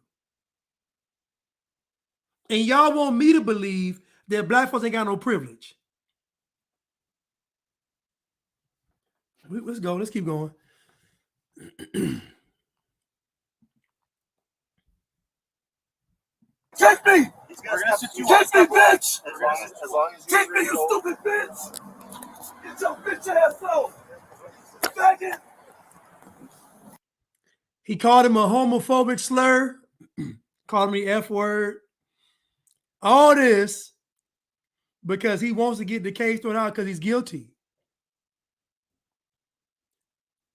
And y'all want me to believe that black folks ain't got no privilege. Let's go. Let's keep going.
Kick me.
Kick
Kick me, bitch.
As long as
Kick me, you stupid bitch. Get your bitch ass off. Faggot.
He called him a homophobic slur, called him the F word. All this because he wants to get the case thrown out because he's guilty.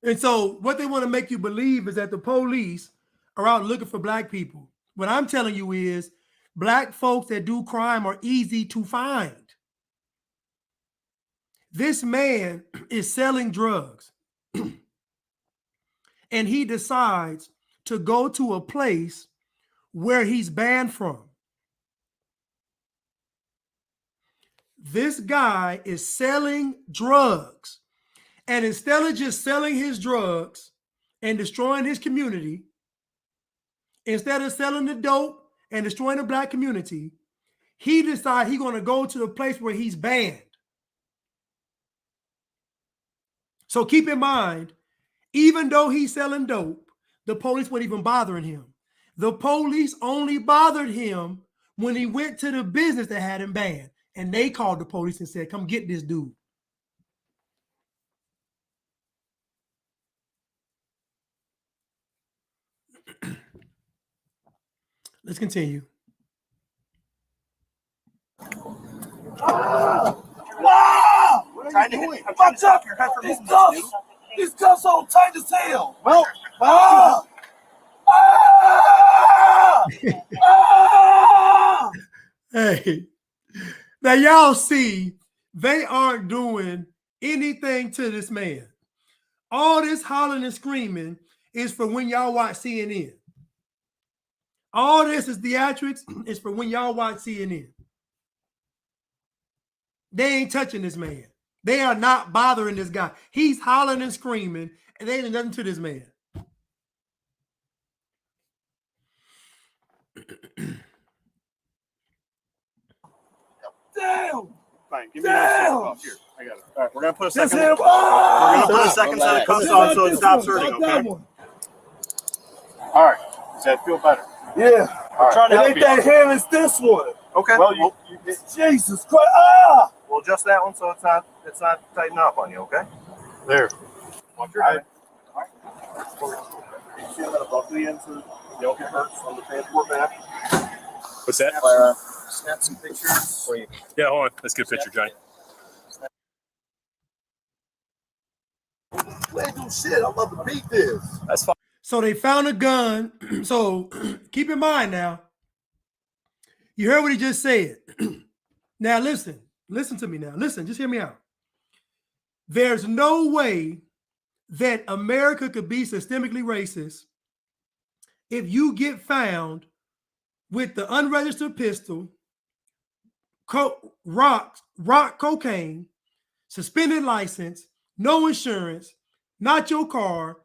And so what they want to make you believe is that the police are out looking for black people. What I'm telling you is black folks that do crime are easy to find. This man is selling drugs and he decides to go to a place where he's banned from. This guy is selling drugs. And instead of just selling his drugs and destroying his community, instead of selling the dope and destroying the black community, he decided he's going to go to the place where he's banned. So keep in mind, even though he's selling dope, the police weren't even bothering him. The police only bothered him when he went to the business that had him banned. And they called the police and said, come get this dude. Let's continue.
Trying to hit my job. These cuffs are tight as hell.
Well,
Hey, now y'all see, they aren't doing anything to this man. All this hollering and screaming is for when y'all watch CNN. All this is theatrics. It's for when y'all watch CNN. They ain't touching this man. They are not bothering this guy. He's hollering and screaming, and they ain't nothing to this man.
Damn. Fine, give me that off here. I got it. All right, we're gonna put a second. We're gonna put a second set of cuffs on so it stops hurting. Okay. All right. Does that feel better?
Yeah.
All right.
It ain't that hand, it's this one.
Okay. Well, you
Jesus Christ. Ah!
we'll adjust that one so it's not tightening up on you. Okay. There. Watch your head. All right. You see that above the end so you don't get hurt on the transport back.
What's that?
Snap some pictures. Wait.
Yeah, hold on. Let's get a picture, Johnny.
We ain't do shit. I'm about to beat this.
That's fine.
So they found a gun. So keep in mind now, you heard what he just said. Now listen to me now. Listen, just hear me out. There's no way that America could be systemically racist if you get found with the unregistered pistol, rock cocaine, suspended license, no insurance, not your car,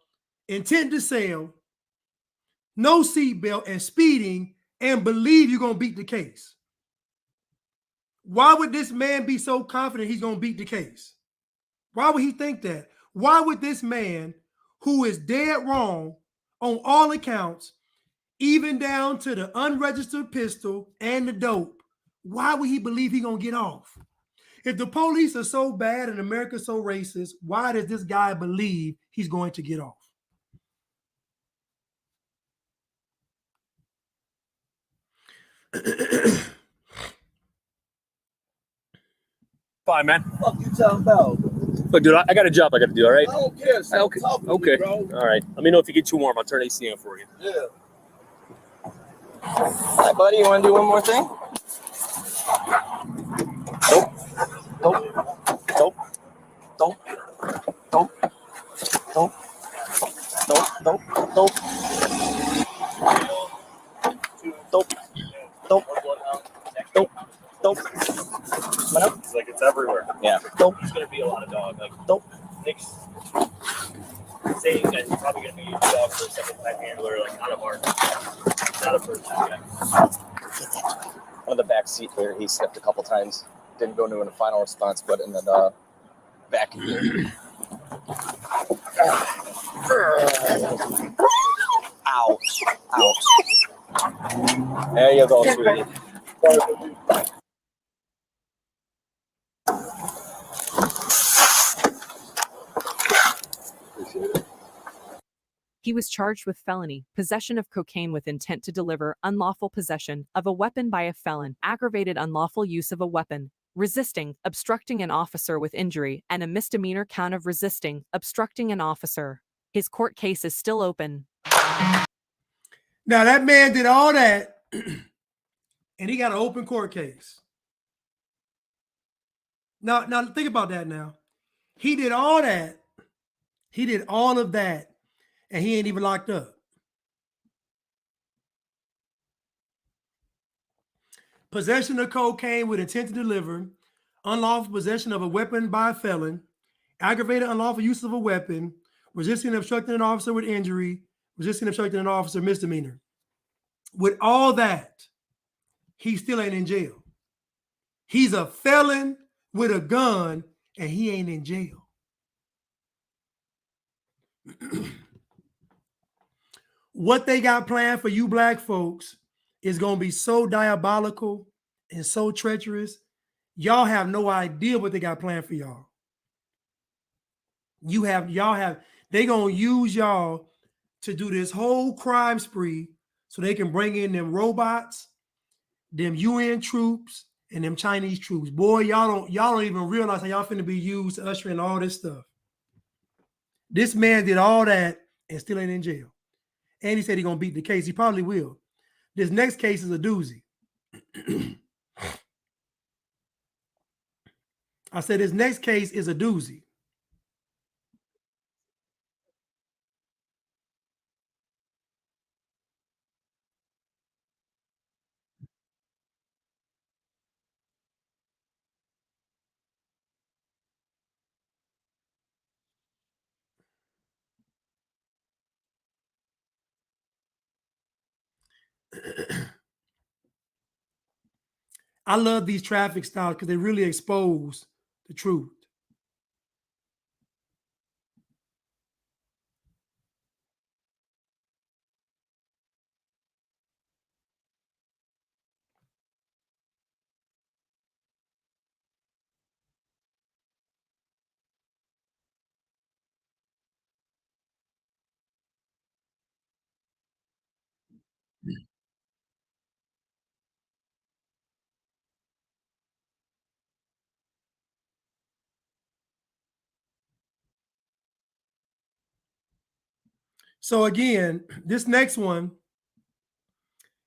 intent to sell, no seatbelt, and speeding, and believe you're going to beat the case. Why would this man be so confident he's going to beat the case? Why would he think that? Why would this man, who is dead wrong on all accounts, even down to the unregistered pistol and the dope, why would he believe he's going to get off? If the police are so bad and America's so racist, why does this guy believe he's going to get off?
Fine, man.
What you talking about?
Look, dude, I got a job I got to do, all right?
I don't care. Stop
Okay.
talking to
Okay.
me, bro.
All right. Let me know if you get too warm. I'll turn AC on for you.
Yeah.
Hi, buddy. You want to do one more thing? Nope. Nope. Nope. Nope. Nope. Nope. Nope. Nope. Nope. Nope. Nope. Nope. Nope. Come on up.
It's like it's everywhere.
Yeah. Nope.
There's going to be a lot of dog. Like,
Nope.
Nick's saying that he's probably going to be a dog for a second time handler, like not a mark, not a first time guy.
On the back seat here, he sniffed a couple times. Didn't go into a final response, but in the back here. Ouch. Ouch. There you go, sweetie.
He was charged with felony, possession of cocaine with intent to deliver, unlawful possession of a weapon by a felon, aggravated unlawful use of a weapon, resisting, obstructing an officer with injury, and a misdemeanor count of resisting, obstructing an officer. His court case is still open.
Now that man did all that, and he got an open court case. Now think about that now. He did all that. He did all of that, and he ain't even locked up. Possession of cocaine with intent to deliver, unlawful possession of a weapon by a felon, aggravated unlawful use of a weapon, resisting and obstructing an officer with injury, resisting and obstructing an officer misdemeanor. With all that, he still ain't in jail. He's a felon with a gun, and he ain't in jail. What they got planned for you black folks is going to be so diabolical and so treacherous. Y'all have no idea what they got planned for y'all. They going to use y'all to do this whole crime spree so they can bring in them robots, them UN troops, and them Chinese troops. Boy, y'all don't even realize how y'all finna be used to usher in all this stuff. This man did all that and still ain't in jail. And he said he's going to beat the case. He probably will. This next case is a doozy. I said this next case is a doozy. I love these traffic stops because they really expose the truth. So again, this next one,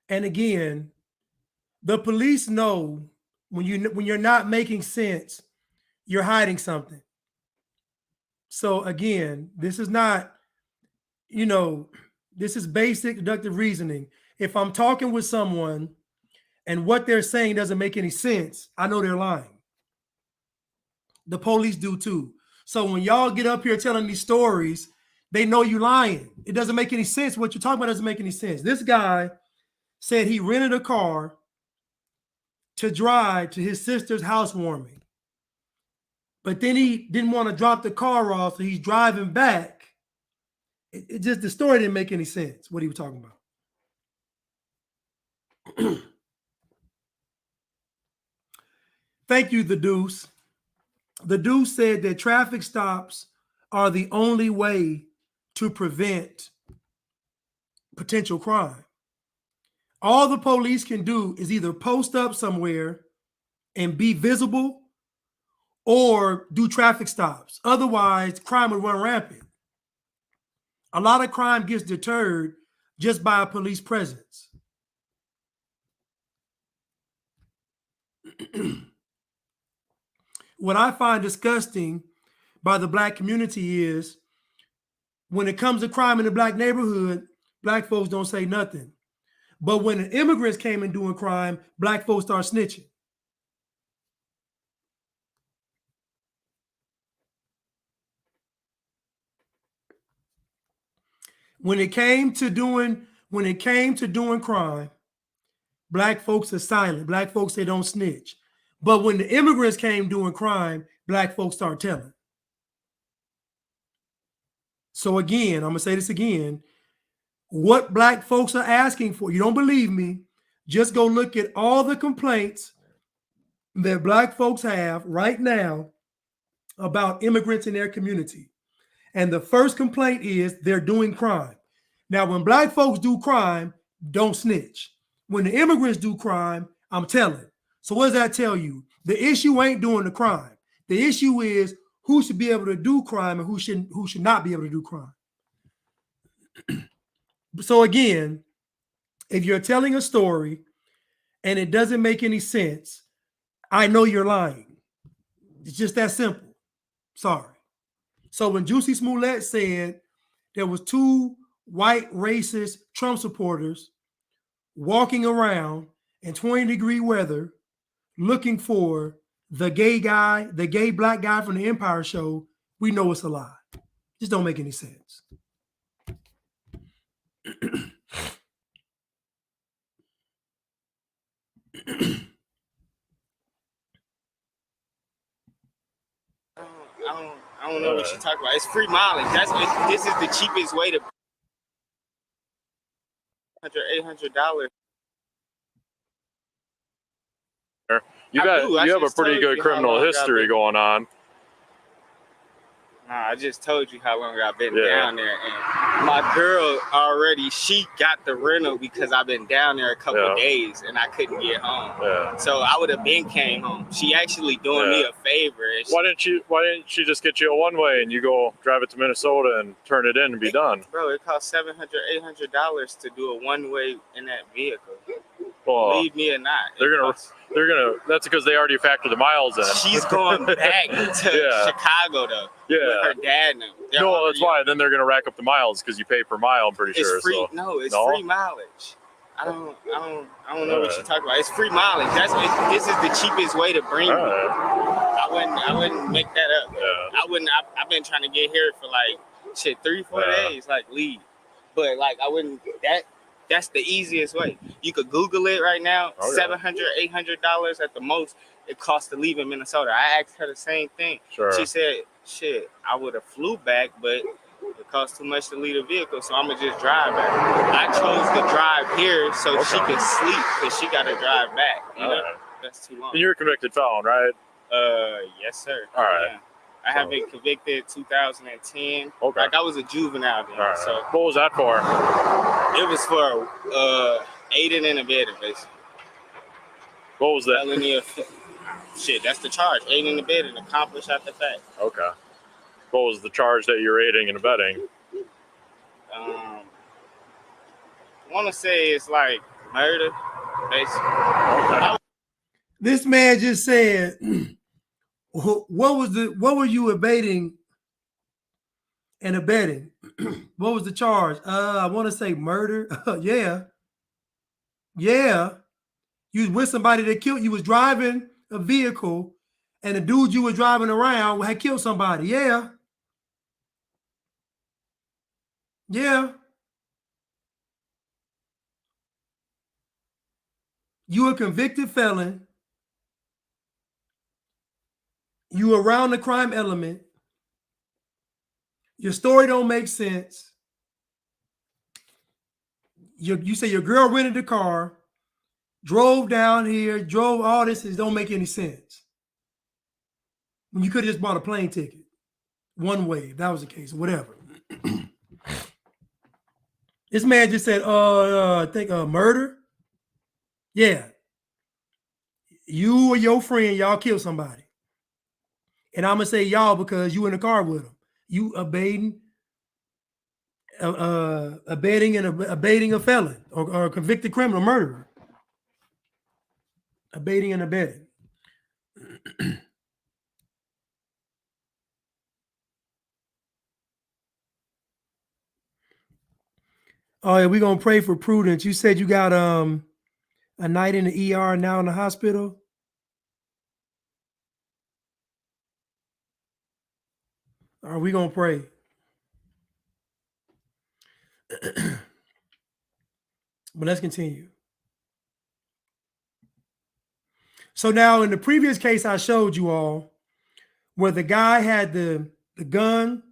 and again, the police know when you're not making sense, you're hiding something. So again, this is not, this is basic deductive reasoning. If I'm talking with someone and what they're saying doesn't make any sense, I know they're lying. The police do too. So when y'all get up here telling these stories, they know you lying. It doesn't make any sense. What you're talking about doesn't make any sense. This guy said he rented a car to drive to his sister's housewarming. But then he didn't want to drop the car off, so he's driving back. It just, the story didn't make any sense, what he was talking about. Thank you, the Deuce. The Deuce said that traffic stops are the only way to prevent potential crime. All the police can do is either post up somewhere and be visible or do traffic stops. Otherwise, crime would run rampant. A lot of crime gets deterred just by a police presence. What I find disgusting by the Black community is when it comes to crime in the Black neighborhood, Black folks don't say nothing. But when the immigrants came in doing crime, Black folks start snitching. When it came to doing crime, Black folks are silent. Black folks, they don't snitch. But when the immigrants came doing crime, Black folks start telling. So again, I'm gonna say this again. What Black folks are asking for, you don't believe me, just go look at all the complaints that Black folks have right now about immigrants in their community. And the first complaint is they're doing crime. Now, when Black folks do crime, don't snitch. When the immigrants do crime, I'm telling. So what does that tell you? The issue ain't doing the crime. The issue is who should be able to do crime and who should not be able to do crime. So again, if you're telling a story and it doesn't make any sense, I know you're lying. It's just that simple. Sorry. So when Juicy Smollett said there was two white racist Trump supporters walking around in 20-degree weather looking for the gay Black guy from the Empire show, we know it's a lie. Just don't make any sense.
I don't know what you're talking about. It's free mileage. This is the cheapest way to $800.
You have a pretty good criminal history going on.
Nah, I just told you how long I've been down there, and my girl already, she got the rental because I've been down there a couple of days and I couldn't get home. So I would have been came home. She actually doing me a favor.
Why didn't she just get you a one-way and you go drive it to Minnesota and turn it in and be done?
Bro, it costs $700, $800 to do a one-way in that vehicle.
Well,
believe me or not.
That's because they already factor the miles in.
She's going back to Chicago though.
Yeah.
With her dad now.
No, that's why. Then they're gonna rack up the miles because you pay per mile, I'm pretty sure.
It's free.
So.
No, it's free mileage. I don't know what you're talking about. It's free mileage. This is the cheapest way to bring me. I wouldn't make that up. Yeah. I wouldn't. I've been trying to get here for like 3-4 days, like leave. But like I wouldn't. That's the easiest way. You could Google it right now.
Oh, yeah.
$700, $800 at the most. It costs to leave in Minnesota. I asked her the same thing.
Sure.
She said, "Shit, I would have flew back, but it costs too much to leave the vehicle, so I'm gonna just drive back." I chose to drive here so she could sleep because she got to drive back. You know, that's too long.
And you're a convicted felon, right?
Yes, sir.
All right.
Yeah. I have been convicted 2010.
Okay.
Like I was a juvenile then.
All right.
So
What was that for?
it was for aiding and abetting, basically.
What was that?
Felony of shit. That's the charge. Aiding and abetting, accomplish after fact.
Okay. What was the charge that you're aiding and abetting?
I want to say it's like murder, basically.
Okay.
This man just said, what were you evading and abetting? What was the charge? I want to say murder. Yeah. You was with somebody that killed you, was driving a vehicle, and the dude you were driving around had killed somebody. Yeah. You a convicted felon. You around the crime element. Your story don't make sense. You say your girl rented the car, drove down here, drove all this. It don't make any sense. When you could have just bought a plane ticket one way, if that was the case, whatever. This man just said, I think murder. Yeah. You or your friend, y'all killed somebody. And I'm going to say y'all because you in the car with them. You abetting and abetting a felon or a convicted criminal murderer. Abetting and abetting. Oh yeah, we're gonna pray for Prudence. You said you got a night in the ER now in the hospital. Are we gonna pray? But let's continue. So now in the previous case I showed you all, where the guy had the gun,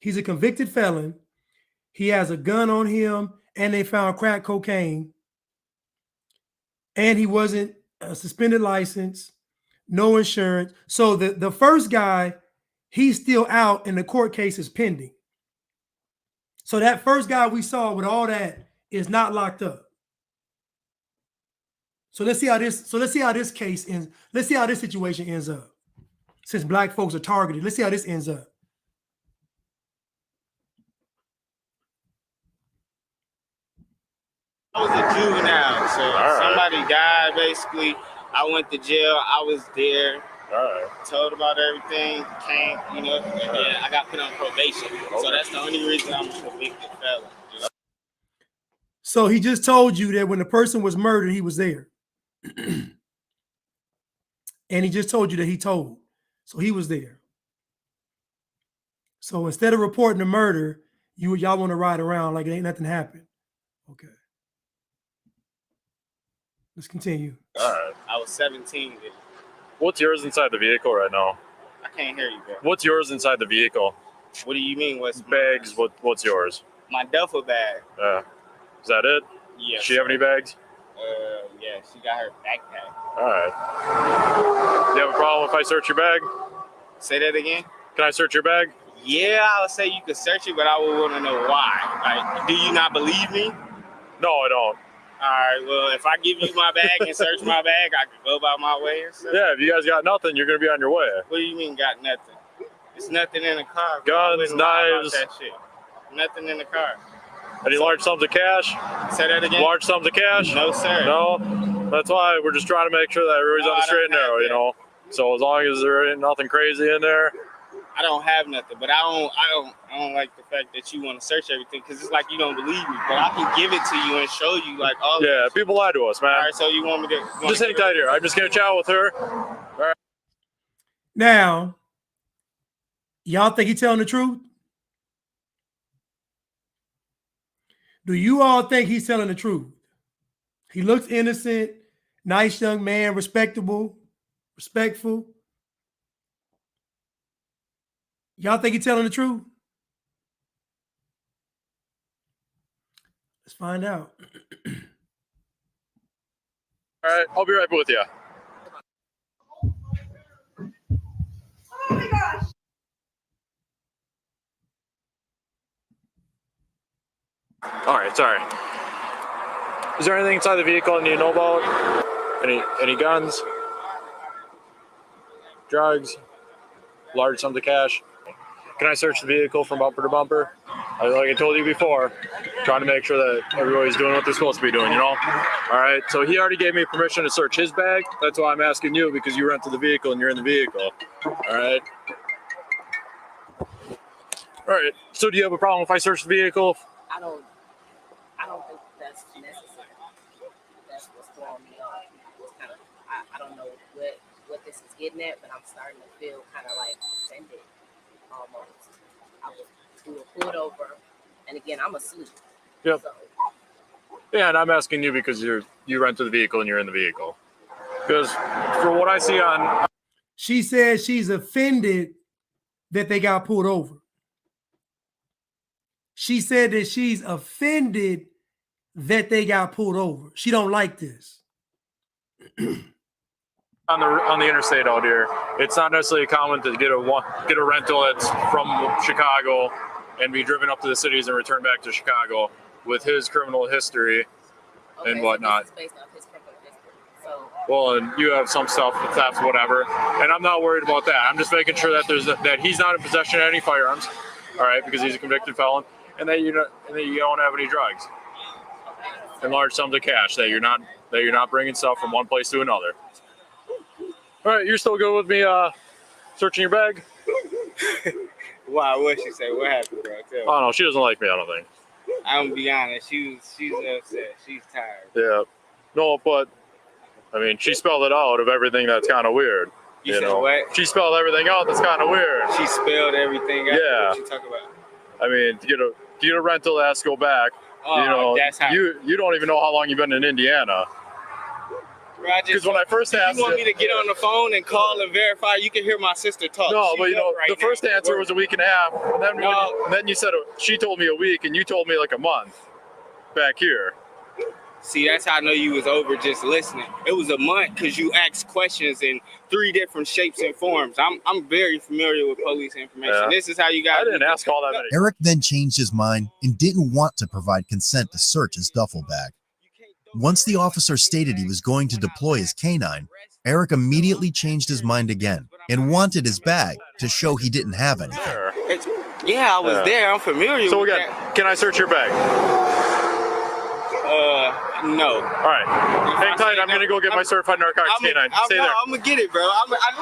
he's a convicted felon. He has a gun on him, and they found crack cocaine. And he wasn't a suspended license, no insurance. So the first guy, he's still out and the court case is pending. So that first guy we saw with all that is not locked up. So let's see how this case ends. Let's see how this situation ends up. Since black folks are targeted, let's see how this ends up.
I was a juvenile, so somebody died basically. I went to jail. I was there. Told about everything. Came, and then I got put on probation. So that's the only reason I'm a convicted felon.
So he just told you that when the person was murdered, he was there. And he just told you that he told. So he was there. So instead of reporting the murder, y'all want to ride around like it ain't nothing happened. Okay. Let's continue.
All right.
I was 17 then.
What's yours inside the vehicle right now?
I can't hear you, bro.
What's yours inside the vehicle?
What do you mean? What's
bags? What's yours?
My duffel bag.
Is that it?
Yeah.
Does she have any bags?
Yeah, she got her backpack.
All right. Do you have a problem if I search your bag?
Say that again?
Can I search your bag?
Yeah, I would say you could search it, but I would want to know why. Like, do you not believe me?
No, I don't.
All right, well, if I give you my bag and search my bag, I could go about my way and stuff.
Yeah, if you guys got nothing, you're going to be on your way.
What do you mean got nothing? There's nothing in the car.
Guns, knives.
That shit. Nothing in the car.
Any large sums of cash?
Say that again?
Large sums of cash?
No, sir.
No? That's why we're just trying to make sure that everybody's on the straight and narrow, So as long as there ain't nothing crazy in there.
I don't have nothing, but I don't like the fact that you want to search everything because it's like you don't believe me. But I can give it to you and show you like all.
Yeah, people lie to us, man.
All right, so you want me to
just hang tight here. I'm just gonna chat with her. All right.
Now, y'all think he's telling the truth? Do you all think he's telling the truth? He looks innocent, nice young man, respectable, respectful. Y'all think he's telling the truth? Let's find out.
All right, I'll be right with you.
Oh my gosh.
All right, sorry. Is there anything inside the vehicle I need to know about? Any guns? Drugs? Large sums of cash? Can I search the vehicle from bumper to bumper? Like I told you before, trying to make sure that everybody's doing what they're supposed to be doing, you know? All right, so he already gave me permission to search his bag. That's why I'm asking you, because you rented the vehicle and you're in the vehicle. All right? All right, so do you have a problem if I search the vehicle?
I don't think that's necessary. That's what's throwing me off. It's kind of, I don't know what this is getting at, but I'm starting to feel kind of like offended almost. We were pulled over, and again, I'm asleep.
Yep.
So,
Yeah, and I'm asking you because you rented the vehicle and you're in the vehicle. Because for what I see on...
She says she's offended that they got pulled over. She said that she's offended that they got pulled over. She don't like this.
on the interstate out here, it's not necessarily common to get a rental that's from Chicago and be driven up to the cities and return back to Chicago with his criminal history and whatnot.
So this is based off his criminal history. So,
Well, and you have some stuff, theft, whatever, and I'm not worried about that. I'm just making sure that that he's not in possession of any firearms, all right, because he's a convicted felon, and that you don't have any drugs and large sums of cash, that you're not bringing stuff from one place to another. All right, you're still good with me searching your bag?
Why? What she say? What happened, bro? Tell me.
Oh no, she doesn't like me, I don't think.
I'm gonna be honest. She's upset. She's tired.
Yeah. No, but I mean, she spelled it out of everything that's kind of weird.
You said what?
She spelled everything out that's kind of weird.
She spelled everything out.
Yeah.
What you talk about?
I mean, to get a rental that has to go back.
That's how.
You don't even know how long you've been in Indiana. Because when I first asked,
you want me to get on the phone and call and verify? You can hear my sister talk.
No,
She's
but
right
the first answer was a week and a half, and then then you said she told me a week, and you told me like a month back here.
See, that's how I know you was over just listening. It was a month because you asked questions in 3 different shapes and forms. I'm very familiar with police information.
Yeah.
This is how you got.
I didn't ask all that many.
Eric then changed his mind and didn't want to provide consent to search his duffel bag. Once the officer stated he was going to deploy his canine, Eric immediately changed his mind again and wanted his bag to show he didn't have anything.
Yeah, I was there. I'm familiar
So
with
again,
that.
can I search your bag?
No.
All right. Hang tight. I'm gonna go get my certified narcotics canine. Stay there.
I'm gonna get it, bro.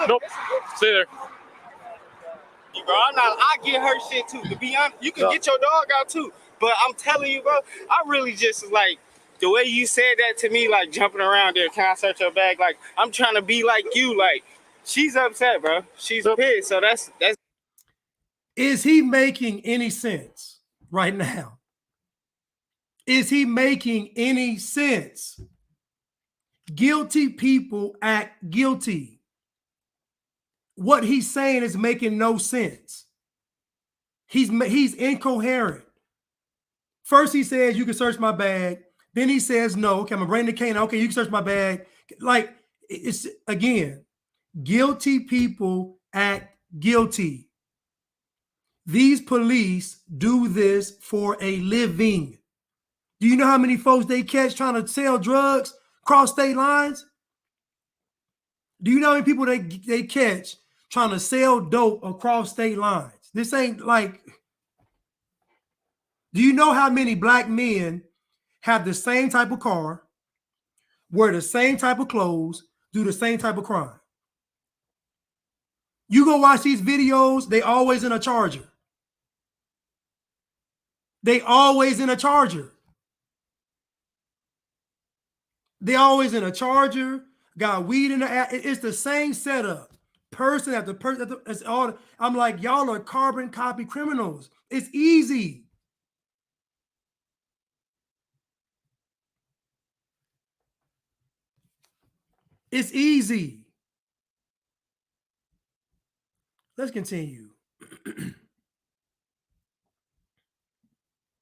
Nope. Stay there.
Bro, I get her shit too. To be honest, you can get your dog out too. But I'm telling you, bro, I really just like the way you said that to me, like jumping around there. Can I search your bag? Like I'm trying to be like you. Like she's upset, bro. She's pissed. So that's.
Is he making any sense right now? Is he making any sense? Guilty people act guilty. What he's saying is making no sense. He's incoherent. First he says, you can search my bag. Then he says, no, okay, I'm gonna bring the cane. Okay, you can search my bag. Like, it's, again, guilty people act guilty. These police do this for a living. Do you know how many folks they catch trying to sell drugs across state lines? Do you know how many people they catch trying to sell dope across state lines? This ain't like, do you know how many black men have the same type of car, wear the same type of clothes, do the same type of crime? You go watch these videos, they always in a Charger. They always in a Charger. They always in a Charger, got weed in the, it's the same setup. Person after person, it's all, I'm like, y'all are carbon copy criminals. It's easy. It's easy. Let's continue.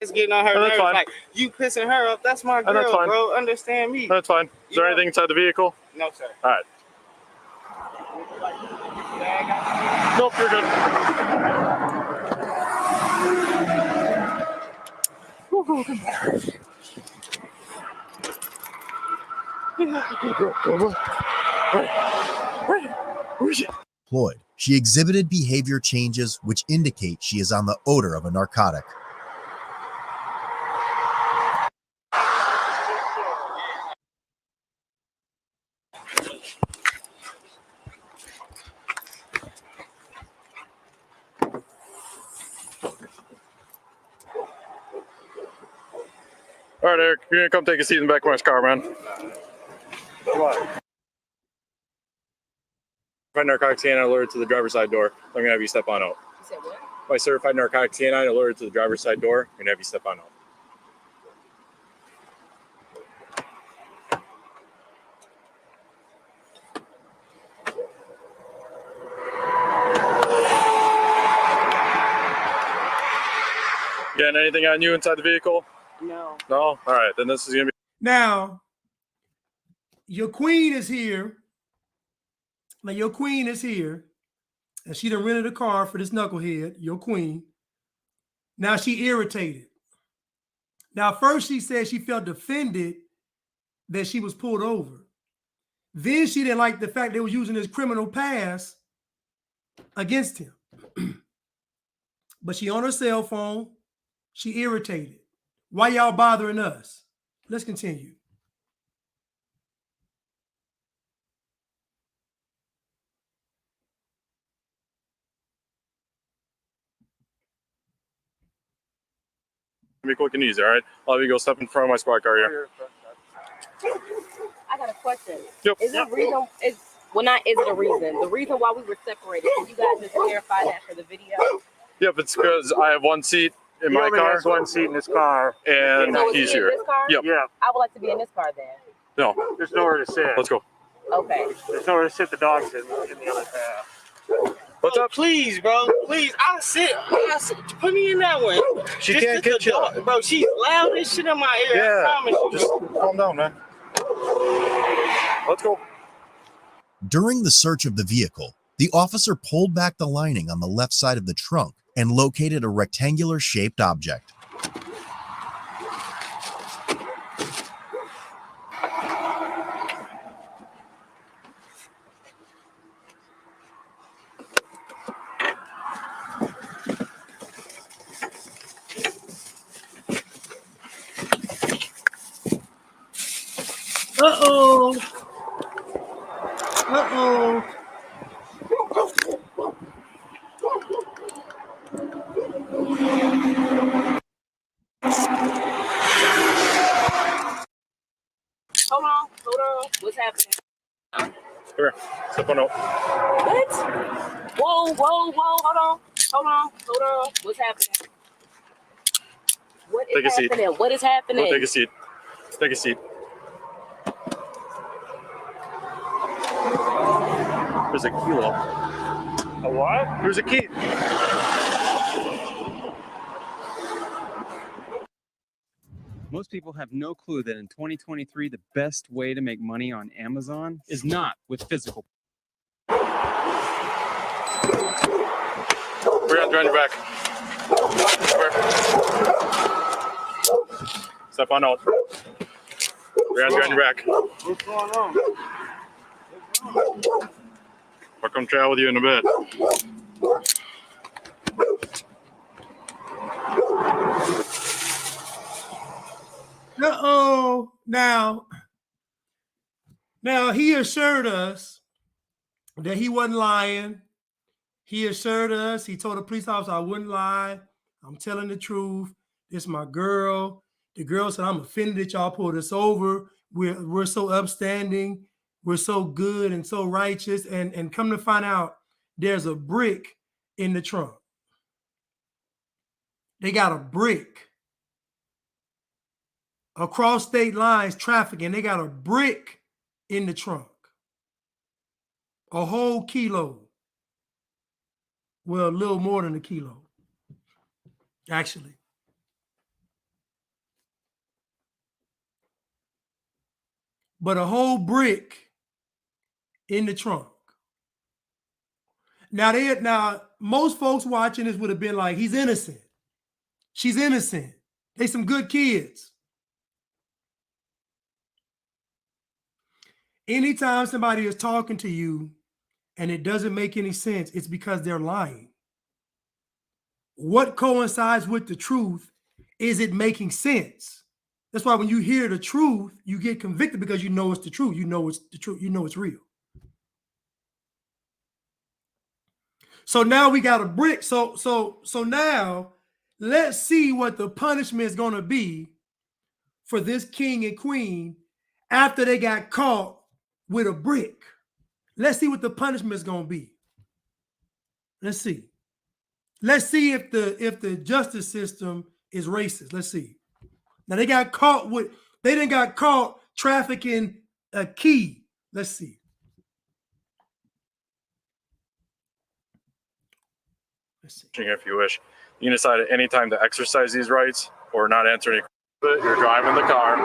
It's getting on her nerves. Like, you pissing her up. That's my girl, bro. Understand me.
That's fine. Is there anything inside the vehicle?
No, sir.
All right. Nope, you're good.
Employed, she exhibited behavior changes which indicate she is on the odor of a narcotic.
All right, Eric, you're gonna come take a seat in the back of my car, man. Come on. Certified narcotics canine alerted to the driver's side door. I'm gonna have you step on out.
You said what?
My certified narcotics canine alerted to the driver's side door. I'm gonna have you step on out. Getting anything on you inside the vehicle?
No.
No? All right, then this is gonna be.
Now, your queen is here. Now, your queen is here, and she done rented a car for this knucklehead, your queen. Now she irritated. Now, first she said she felt offended that she was pulled over. Then she didn't like the fact they was using his criminal past against him. But she on her cell phone. She irritated. Why y'all bothering us? Let's continue.
Be quick and easy, all right? I'll have you go step in front of my squad car here.
I got a question.
Yep.
Is it a reason? Well, not is it a reason? The reason why we were separated. Can you guys just clarify that for the video?
Yep, it's because I have one seat in my car.
Has one seat in his car.
And
So is
he's
he in
here.
this car?
Yep.
Yeah.
I would like to be in this car then.
No,
There's nowhere to sit.
let's go.
Okay.
There's nowhere to sit. The dog's in the other path.
What's up?
Please, bro. Please. I'll sit. Put me in that one.
She
Just
can't
the
get you.
dog, bro, she's loud as shit in my ear. I
Yeah,
promise you.
just calm down, man. Let's go.
During the search of the vehicle, the officer pulled back the lining on the left side of the trunk and located a rectangular shaped object.
Uh-oh. Uh-oh.
Hold on. What's happening?
Come here. Step on out.
What? Whoa. Hold on. What's happening? What is
Take a seat.
happening? What is happening?
Go take a seat. Take a seat. There's a kilo.
A what?
There's a key.
Most people have no clue that in 2023, the best way to make money on Amazon is not with physical.
We're gonna join your back. Step on out. We're gonna join your back.
What's going on?
I'll come chat with you in a bit.
Uh-oh. Now he assured us that he wasn't lying. He assured us, he told the police officer, I wouldn't lie. I'm telling the truth. This is my girl. The girl said, I'm offended that y'all pulled us over. We're so upstanding. We're so good and so righteous. And come to find out, there's a brick in the trunk. They got a brick. Across state lines, trafficking, they got a brick in the trunk. A whole kilo. Well, a little more than a kilo, actually. But a whole brick in the trunk. Now most folks watching this would have been like, he's innocent. She's innocent. They some good kids. Anytime somebody is talking to you and it doesn't make any sense, it's because they're lying. What coincides with the truth is it making sense. That's why when you hear the truth, you get convicted because you know it's the truth. You know it's the truth. You know it's real. So now we got a brick. So now let's see what the punishment is going to be for this king and queen after they got caught with a brick. Let's see what the punishment is going to be. Let's see. Let's see if the justice system is racist. Let's see. Now they got caught they didn't got caught trafficking a key. Let's see.
If you wish, you can decide at any time to exercise these rights or not answer any questions. You're driving the car.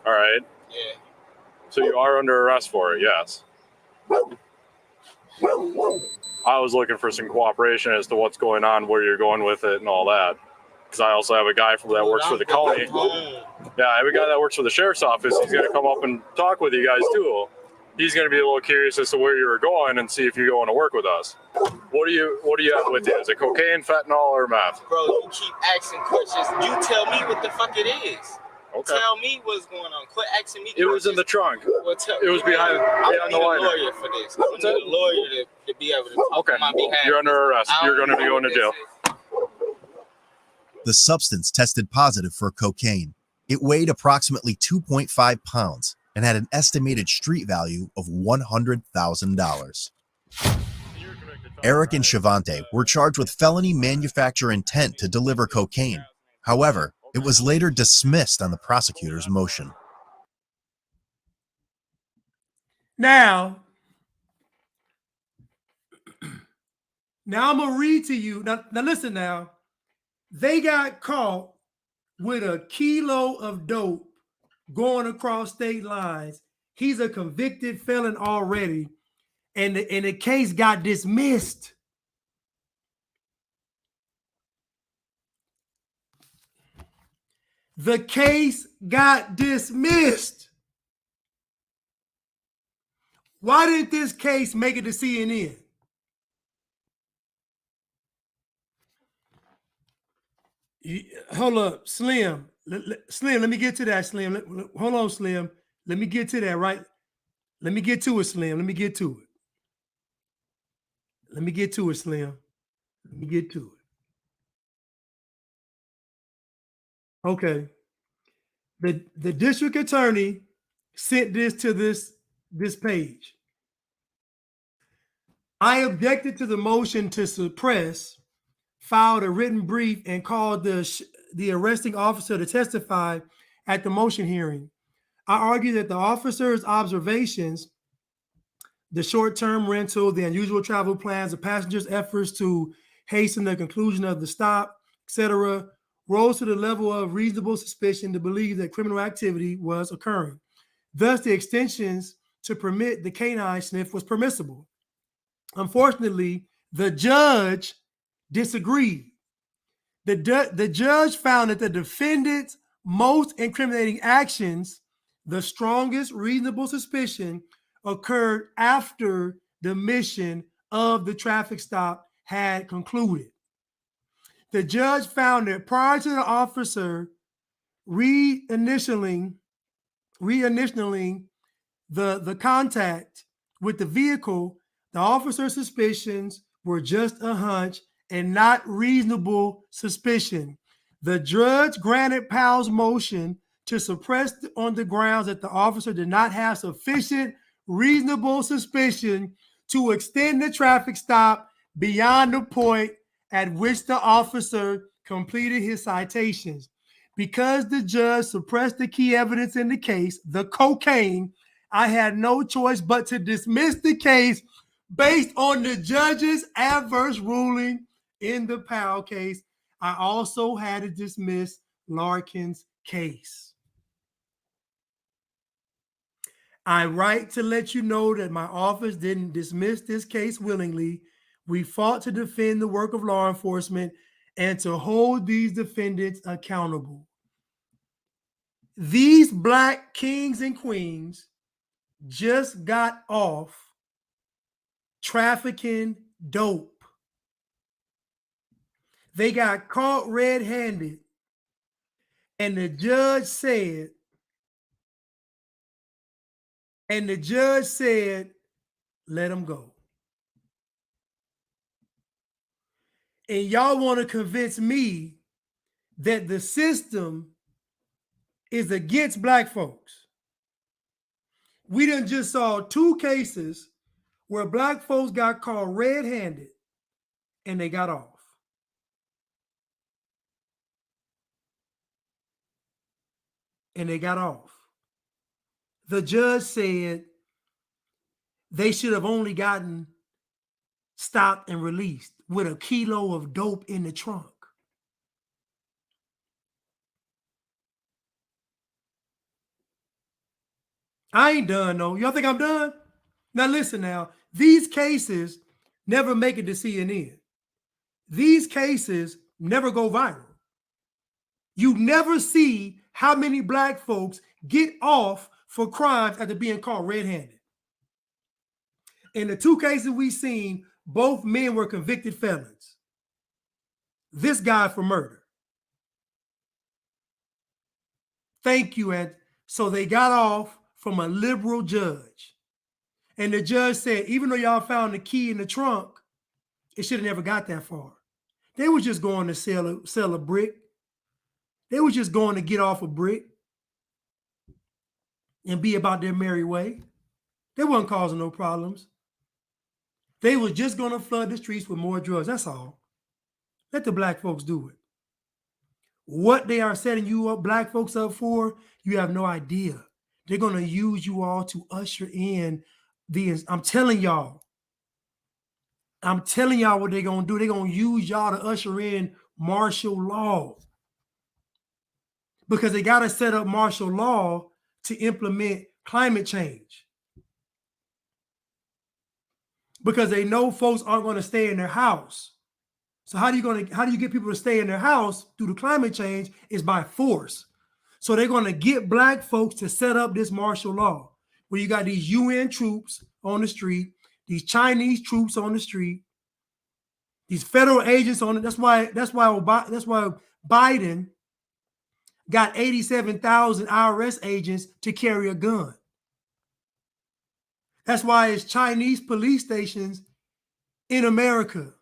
All right.
Yeah.
So you are under arrest for it, yes. I was looking for some cooperation as to what's going on, where you're going with it, and all that. Because I also have a guy that works for the county. Yeah, I have a guy that works for the sheriff's office. He's going to come up and talk with you guys too. He's going to be a little curious as to where you were going and see if you're going to work with us. What do you have with you? Is it cocaine, fentanyl, or meth?
Bro, you keep asking questions. You tell me what the fuck it is.
Okay.
Tell me what's going on. Quit asking me
questions. It was in the trunk.
Well,
it was behind the liner.
I need a lawyer for this. I need a lawyer to be able to talk on my behalf.
You're under arrest. You're going to be going to jail.
The substance tested positive for cocaine. It weighed approximately 2.5 pounds and had an estimated street value of $100,000. Eric and Shavante were charged with felony manufacture intent to deliver cocaine. However, it was later dismissed on the prosecutor's motion.
Now I'm going to read to you. Now listen now. They got caught with a kilo of dope going across state lines. He's a convicted felon already, and the case got dismissed. The case got dismissed. Why didn't this case make it to CNN? Hold up, Slim. Slim, let me get to that, Slim. Hold on, Slim. Let me get to that, right? Let me get to it, Slim. Let me get to it. Let me get to it, Slim. Let me get to it. Okay. The district attorney sent this to this page. I objected to the motion to suppress, filed a written brief, and called the arresting officer to testify at the motion hearing. I argue that the officer's observations, the short-term rental, the unusual travel plans, the passengers' efforts to hasten the conclusion of the stop, etc., rose to the level of reasonable suspicion to believe that criminal activity was occurring. Thus, the extensions to permit the canine sniff was permissible. Unfortunately, the judge disagreed. The judge found that the defendant's most incriminating actions, the strongest reasonable suspicion, occurred after the mission of the traffic stop had concluded. The judge found that prior to the officer reinitialing the contact with the vehicle, the officer's suspicions were just a hunch and not reasonable suspicion. The judge granted Powell's motion to suppress on the grounds that the officer did not have sufficient reasonable suspicion to extend the traffic stop beyond the point at which the officer completed his citations. Because the judge suppressed the key evidence in the case, the cocaine, I had no choice but to dismiss the case based on the judge's adverse ruling in the Powell case. I also had to dismiss Larkin's case. I write to let you know that my office didn't dismiss this case willingly. We fought to defend the work of law enforcement and to hold these defendants accountable. These black kings and queens just got off trafficking dope. They got caught red-handed, and the judge said, let them go. And y'all want to convince me that the system is against black folks. We done just saw 2 cases where black folks got caught red-handed and they got off. The judge said they should have only gotten stopped and released with a kilo of dope in the trunk. I ain't done, though. Y'all think I'm done? Now listen now. These cases never make it to CNN. These cases never go viral. You never see how many black folks get off for crimes after being caught red-handed. In the 2 cases we've seen, both men were convicted felons. This guy for murder. Thank you, Ed. So they got off from a liberal judge. And the judge said, even though y'all found the key in the trunk, it should have never got that far. They were just going to sell a brick. They were just going to get off a brick and be about their merry way. They weren't causing no problems. They were just going to flood the streets with more drugs. That's all. Let the black folks do it. What they are setting you up, black folks up for, you have no idea. They're going to use you all to usher in I'm telling y'all what they're going to do. They're going to use y'all to usher in martial law. Because they got to set up martial law to implement climate change. Because they know folks aren't going to stay in their house. So how do you get people to stay in their house through the climate change is by force. So they're going to get black folks to set up this martial law where you got these UN troops on the street, these Chinese troops on the street, these federal agents on it. That's why Biden got 87,000 IRS agents to carry a gun. That's why it's Chinese police stations in America.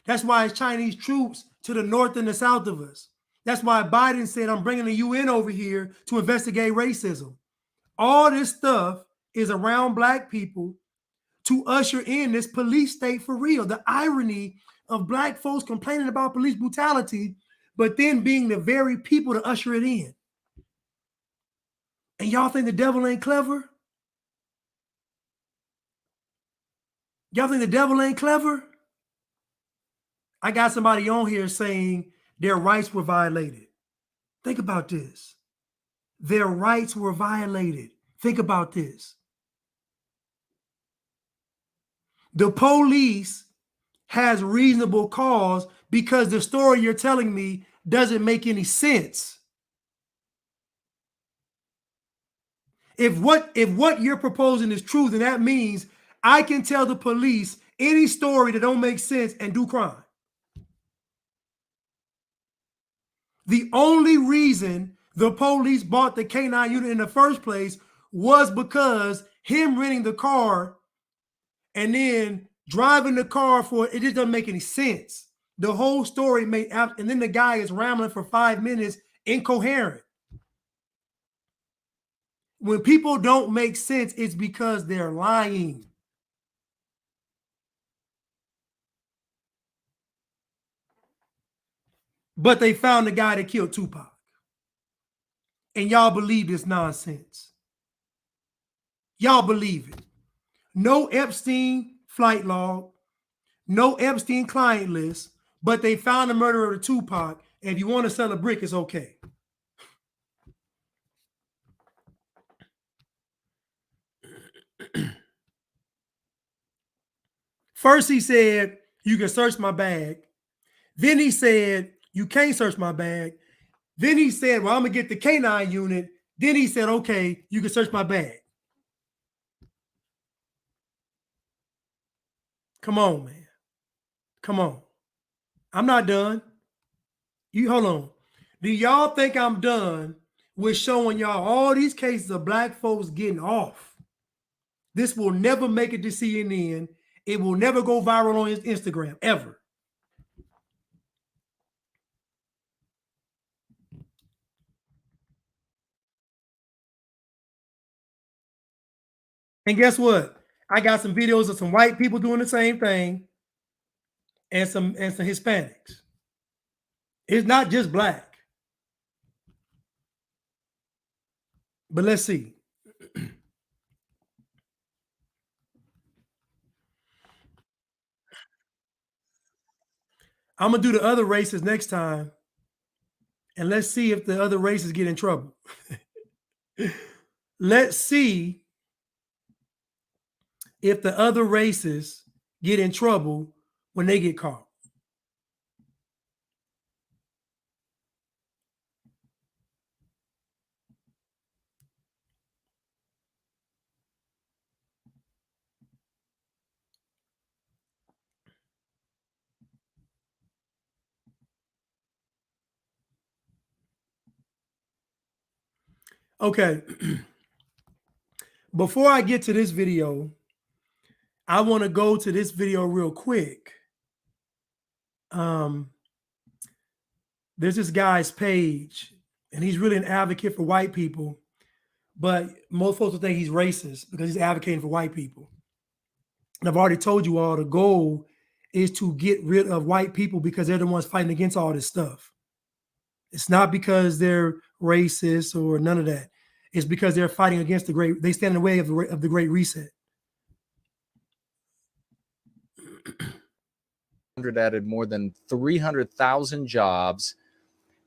That's why it's Chinese troops to the north and the south of us. That's why Biden said, I'm bringing the UN over here to investigate racism. All this stuff is around black people to usher in this police state for real. The irony of black folks complaining about police brutality, but then being the very people to usher it in. And y'all think the devil ain't clever? Y'all think the devil ain't clever? I got somebody on here saying their rights were violated. Think about this. Their rights were violated. Think about this. The police has reasonable cause because the story you're telling me doesn't make any sense. If what you're proposing is true, then that means I can tell the police any story that don't make sense and do crime. The only reason the police bought the K9 unit in the first place was because him renting the car and then driving the car it just doesn't make any sense. The whole story and then the guy is rambling for 5 minutes, incoherent. When people don't make sense, it's because they're lying. But they found the guy that killed Tupac. And y'all believe this nonsense. Y'all believe it. No Epstein flight log, no Epstein client list, but they found the murderer of Tupac. And if you want to sell a brick, it's okay. First, he said, you can search my bag. Then he said, you can't search my bag. Then he said, well, I'm going to get the K9 unit. Then he said, okay, you can search my bag. Come on, man. Come on. I'm not done. You hold on. Do y'all think I'm done with showing y'all all these cases of black folks getting off? This will never make it to CNN. It will never go viral on Instagram, ever. And guess what? I got some videos of some white people doing the same thing and some Hispanics. It's not just black. But let's see. I'm going to do the other races next time. And let's see if the other races get in trouble. Let's see if the other races get in trouble when they get caught. Okay. Before I get to this video, I want to go to this video real quick. There's this guy's page, and he's really an advocate for white people, but most folks will think he's racist because he's advocating for white people. And I've already told you all the goal is to get rid of white people because they're the ones fighting against all this stuff. It's not because they're racist or none of that. It's because they're fighting against they stand in the way of the Great Reset.
Added more than 300,000 jobs,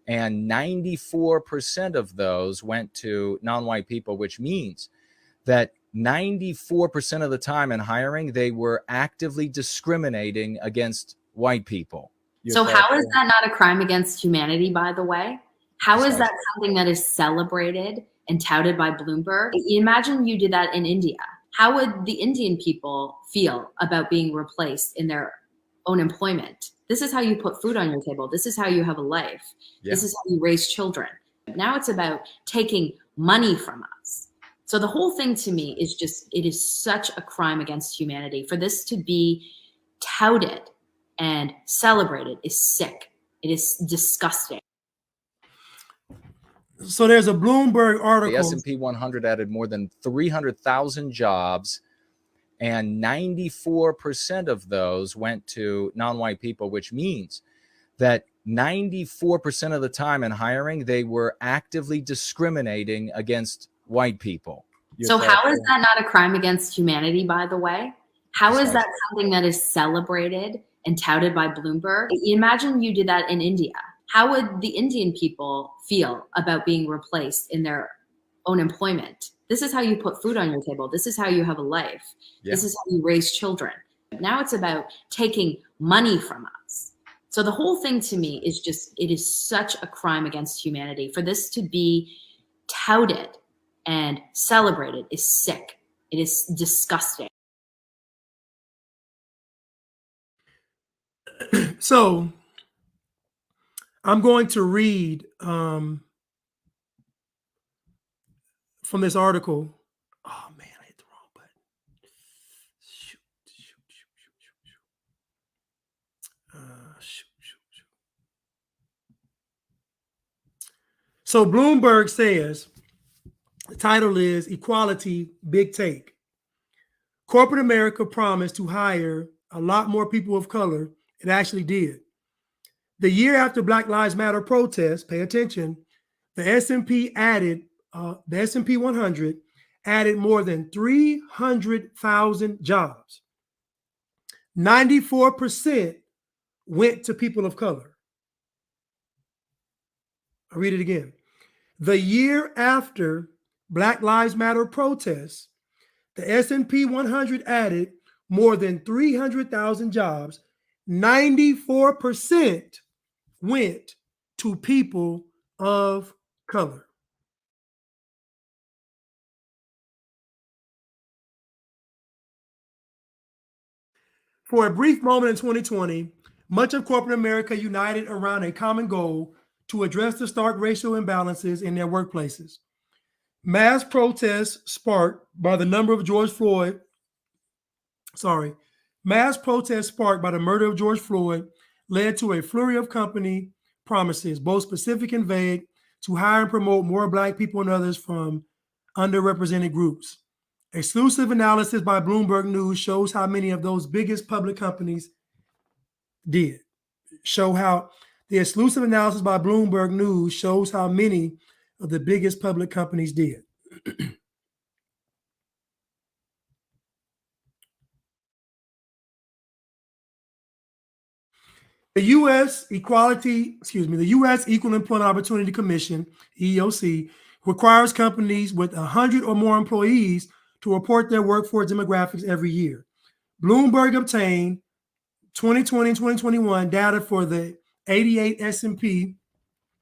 and 94% of those went to non-white people, which means that 94% of the time in hiring, they were actively discriminating against white people.
So how is that not a crime against humanity, by the way? How is that something that is celebrated and touted by Bloomberg? Imagine you did that in India. How would the Indian people feel about being replaced in their own employment? This is how you put food on your table. This is how you have a life. Yeah. This is how you raise children. Now it's about taking money from us. So the whole thing to me is just, it is such a crime against humanity. For this to be touted and celebrated is sick. It is disgusting.
So there's a Bloomberg article.
The S&P 100 added more than 300,000 jobs, and 94% of those went to non-white people, which means that 94% of the time in hiring, they were actively discriminating against white people.
So how is that not a crime against humanity, by the way? How is that something that is celebrated and touted by Bloomberg? Imagine you did that in India. How would the Indian people feel about being replaced in their own employment? This is how you put food on your table. This is how you have a life. Yeah. This is how you raise children. Now it's about taking money from us. So the whole thing to me is just, it is such a crime against humanity. For this to be touted and celebrated is sick. It is disgusting.
So I'm going to read from this article. Oh man, I hit the wrong button. Shoot. So Bloomberg says, the title is Equality, Big Take. Corporate America promised to hire a lot more people of color. It actually did. The year after Black Lives Matter protests, pay attention, the S&P 100 added more than 300,000 jobs. 94% went to people of color. I'll read it again. The year after Black Lives Matter protests, the S&P 100 added more than 300,000 jobs. 94% went to people of color. For a brief moment in 2020, much of corporate America united around a common goal to address the stark racial imbalances in their workplaces. Mass protests sparked by the murder of George Floyd led to a flurry of company promises, both specific and vague, to hire and promote more Black people and others from underrepresented groups. Exclusive analysis by Bloomberg News shows how many of those biggest public companies did. The exclusive analysis by Bloomberg News shows how many of the biggest public companies did. The U.S. Equal Employment Opportunity Commission, EEOC, requires companies with 100 or more employees to report their workforce demographics every year. Bloomberg obtained 2020 and 2021 data for the 88 S&P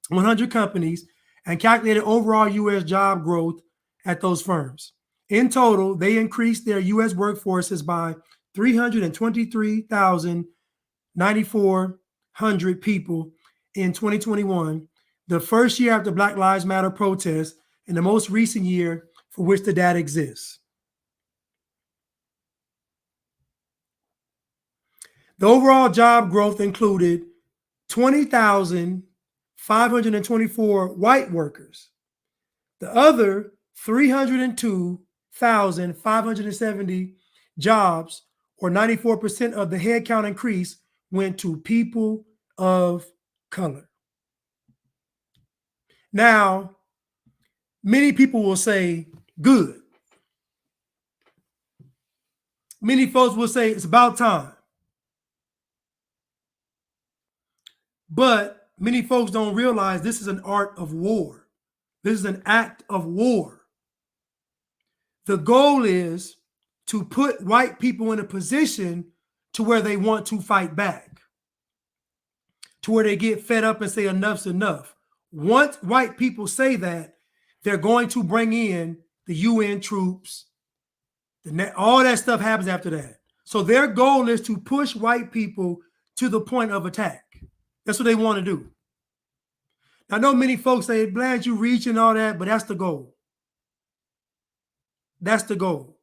100 companies and calculated overall U.S. job growth at those firms. In total, they increased their U.S. workforces by 323,094 people in 2021, the first year after Black Lives Matter protests and the most recent year for which the data exists. The overall job growth included 20,524 white workers. The other 302,570 jobs, or 94% of the headcount increase, went to people of color. Now, many people will say, good. Many folks will say it's about time. But many folks don't realize this is an art of war. This is an act of war. The goal is to put white people in a position to where they want to fight back, to where they get fed up and say enough's enough. Once white people say that, they're going to bring in the UN troops. All that stuff happens after that. So their goal is to push white people to the point of attack. That's what they want to do. I know many folks say, Blanche, you reaching all that, but that's the goal. That's the goal.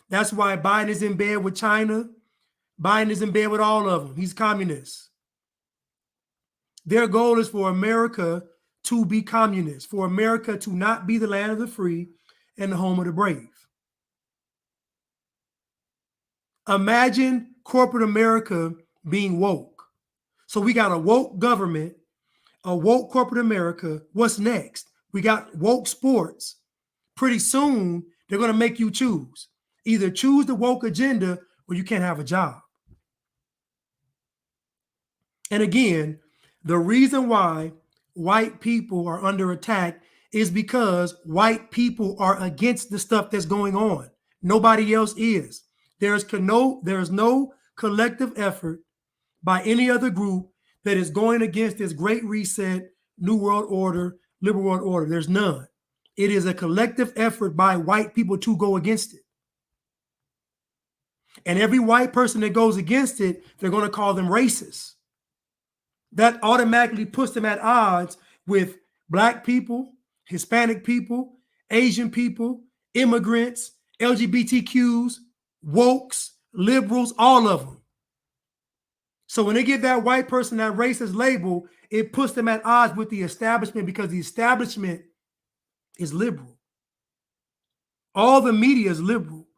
That's why Biden is in bed with China. Biden is in bed with all of them. He's communist. Their goal is for America to be communist, for America to not be the land of the free and the home of the brave. Imagine corporate America being woke. So we got a woke government, a woke corporate America. What's next? We got woke sports. Pretty soon, they're going to make you choose. Either choose the woke agenda or you can't have a job. And again, the reason why white people are under attack is because white people are against the stuff that's going on. Nobody else is. There's no collective effort by any other group that is going against this great reset, new world order, liberal world order. There's none. It is a collective effort by white people to go against it. And every white person that goes against it, they're going to call them racist. That automatically puts them at odds with Black people, Hispanic people, Asian people, immigrants, LGBTQs, wokes, liberals, all of them. So when they give that white person that racist label, it puts them at odds with the establishment because the establishment is liberal. All the media is liberal.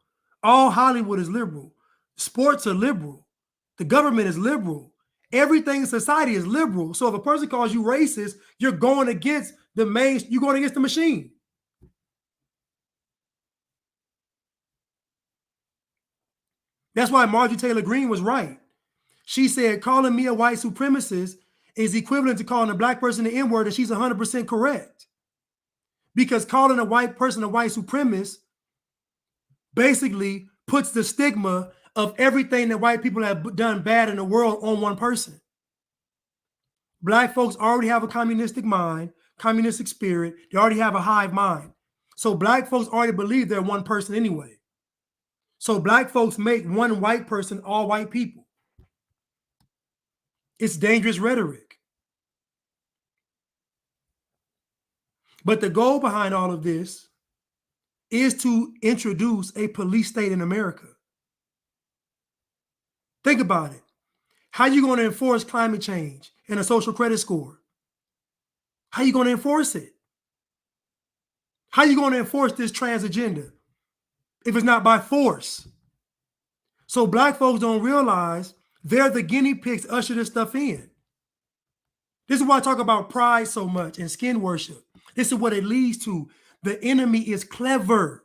All Hollywood is liberal. Sports are liberal. The government is liberal. Everything in society is liberal. So if a person calls you racist, you're going against the machine. That's why Marjorie Taylor Greene was right. She said calling me a white supremacist is equivalent to calling a black person the N-word, and she's 100% correct. Because calling a white person a white supremacist basically puts the stigma of everything that white people have done bad in the world on one person. Black folks already have a communistic mind, communistic spirit. They already have a hive mind. So black folks already believe they're one person anyway. So black folks make one white person all white people. It's dangerous rhetoric. But the goal behind all of this is to introduce a police state in America. Think about it. How are you going to enforce climate change and a social credit score? How are you going to enforce it? How are you going to enforce this trans agenda if it's not by force? So black folks don't realize they're the guinea pigs to usher this stuff in. This is why I talk about pride so much and skin worship. This is what it leads to. The enemy is clever.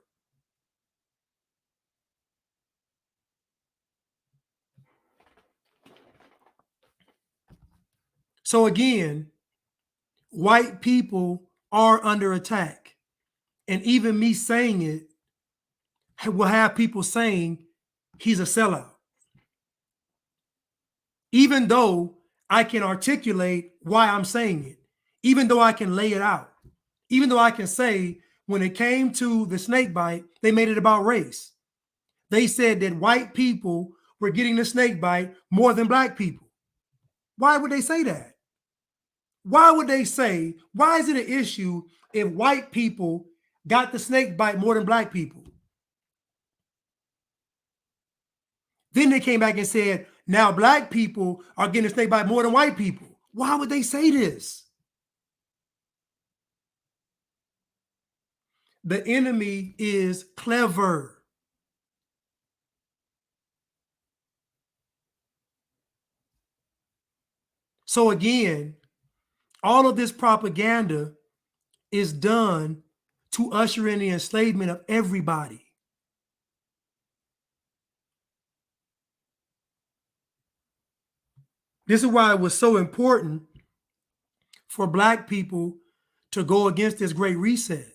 So again, white people are under attack. And even me saying it will have people saying he's a sellout. Even though I can articulate why I'm saying it, even though I can lay it out, even though I can say when it came to the snake bite, they made it about race. They said that white people were getting the snake bite more than black people. Why would they say that? Why would they say, why is it an issue if white people got the snake bite more than black people? Then they came back and said, now black people are getting the snake bite more than white people. Why would they say this? The enemy is clever. So again, all of this propaganda is done to usher in the enslavement of everybody. This is why it was so important for black people to go against this great reset.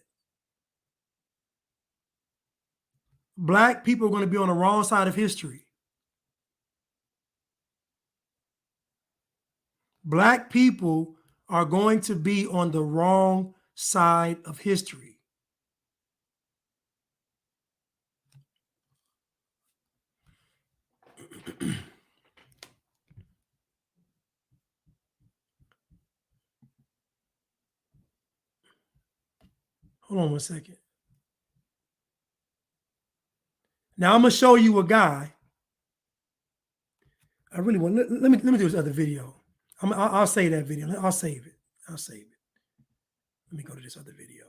Black people are going to be on the wrong side of history. Black people are going to be on the wrong side of history. Hold on one second. Now I'm gonna show you a guy. I really want. Let me do this other video. I'll save that video. I'll save it. I'll save it. Let me go to this other video.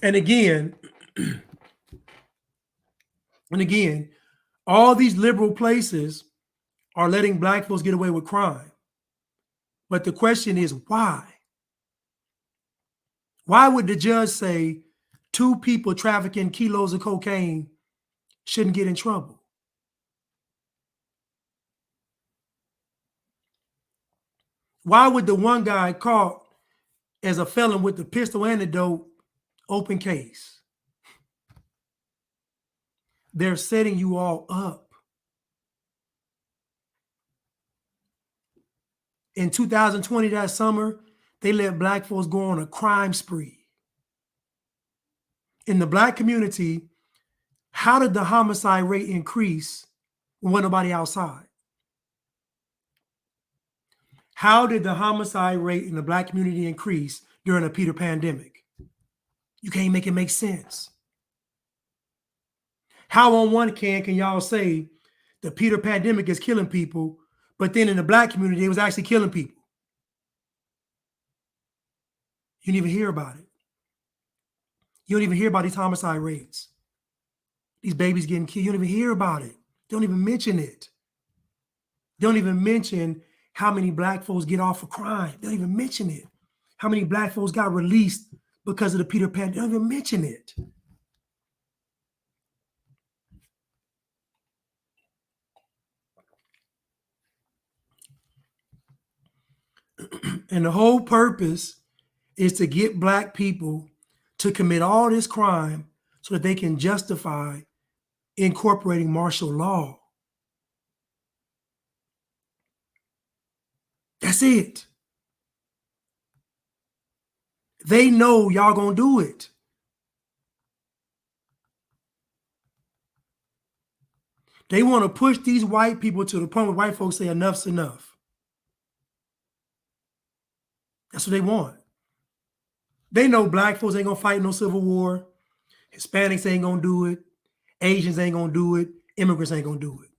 And again, all these liberal places are letting black folks get away with crime. But the question is, why? Why would the judge say 2 people trafficking kilos of cocaine shouldn't get in trouble? Why would the one guy caught as a felon with the pistol and the dope open case? They're setting you all up. In 2020, that summer, they let black folks go on a crime spree. In the black community, how did the homicide rate increase when there wasn't nobody outside? How did the homicide rate in the black community increase during a Peter pandemic? You can't make it make sense. How on one can y'all say the Peter pandemic is killing people, but then in the black community, it was actually killing people? You didn't even hear about it. You don't even hear about these homicide rates. These babies getting killed. You don't even hear about it. They don't even mention it. They don't even mention how many black folks get off for crime. They don't even mention it. How many black folks got released because of the Peter Pan. They don't even mention it. And the whole purpose is to get black people to commit all this crime so that they can justify incorporating martial law. That's it. They know y'all gonna do it. They want to push these white people to the point where white folks say enough's enough. That's what they want. They know black folks ain't gonna fight no civil war. Hispanics ain't gonna do it. Asians ain't gonna do it. Immigrants ain't gonna do it.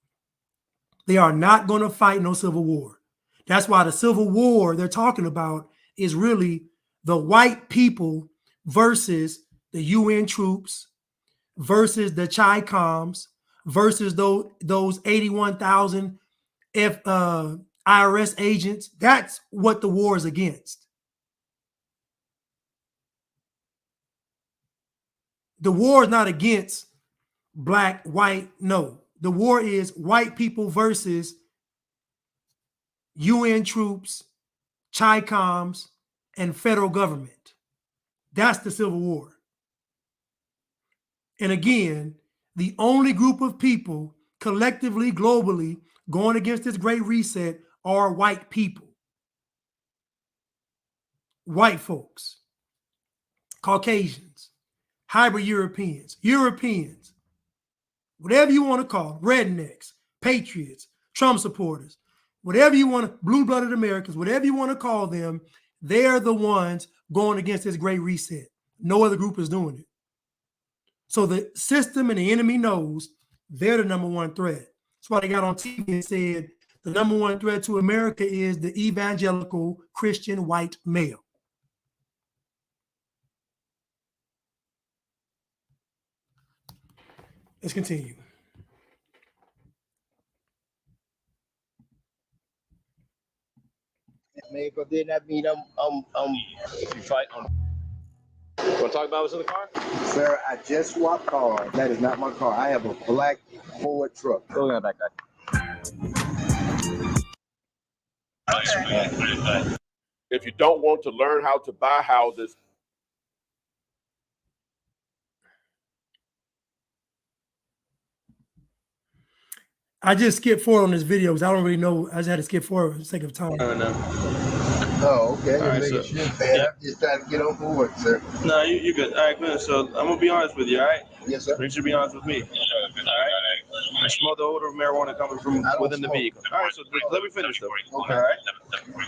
They are not gonna fight no civil war. That's why the civil war they're talking about is really the white people versus the UN troops, versus the Chi-Coms, versus those 81,000 IRS agents. That's what the war is against. The war is not against black, white, no. The war is white people versus UN troops, Chi-Coms, and federal government. That's the Civil War. And again, the only group of people collectively, globally, going against this great reset are white people. White folks, Caucasians, hybrid Europeans, whatever you want to call them, rednecks, patriots, Trump supporters, whatever you want, blue-blooded Americans, whatever you want to call them, they're the ones going against this great reset. No other group is doing it. So the system and the enemy knows they're the number one threat. That's why they got on TV and said the number one threat to America is the evangelical Christian white male. Let's continue.
Man, because then that mean
If you fight on. You want to talk about what's in the car?
Sir, I just swapped cars. That is not my car. I have a black Ford truck.
Go ahead, that guy.
If you don't want to learn how to buy houses,
I just skipped forward on this video because I don't really know. I just had to skip forward for the sake of time.
Oh, okay.
All right,
Just
so,
making sure, man. I'm just trying to get on for work, sir.
No, you're good. All right, good. So I'm gonna be honest with you. All right.
Yes, sir.
You should be honest with me. All right. I smell the odor of marijuana coming from within the vehicle. All right. So let me finish though.
Okay.
All right.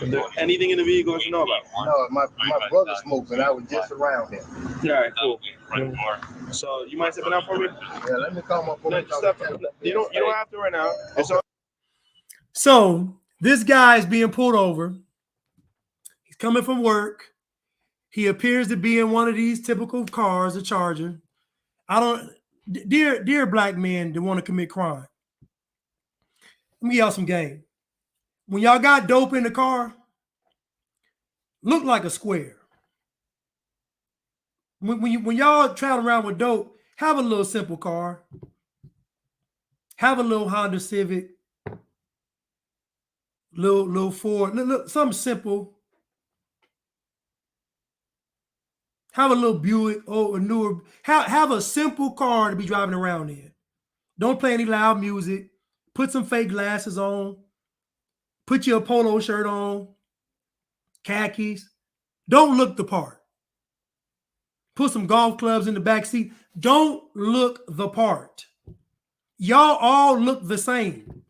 Is there anything in the vehicle that you know about?
No, my brother smokes, and I was just around him.
All right. Cool. So you mind stepping out for me?
Yeah. Let me call my phone.
You don't have to right now. It's all.
So this guy is being pulled over. He's coming from work. He appears to be in one of these typical cars, a Charger. Dear black men that want to commit crime. Let me give y'all some game. When y'all got dope in the car, look like a square. When y'all travel around with dope, have a little simple car. Have a little Honda Civic, little Ford, look, something simple. Have a little Buick or a newer. Have a simple car to be driving around in. Don't play any loud music. Put some fake glasses on. Put your polo shirt on. Khakis. Don't look the part. Put some golf clubs in the back seat. Don't look the part. Y'all all look the same.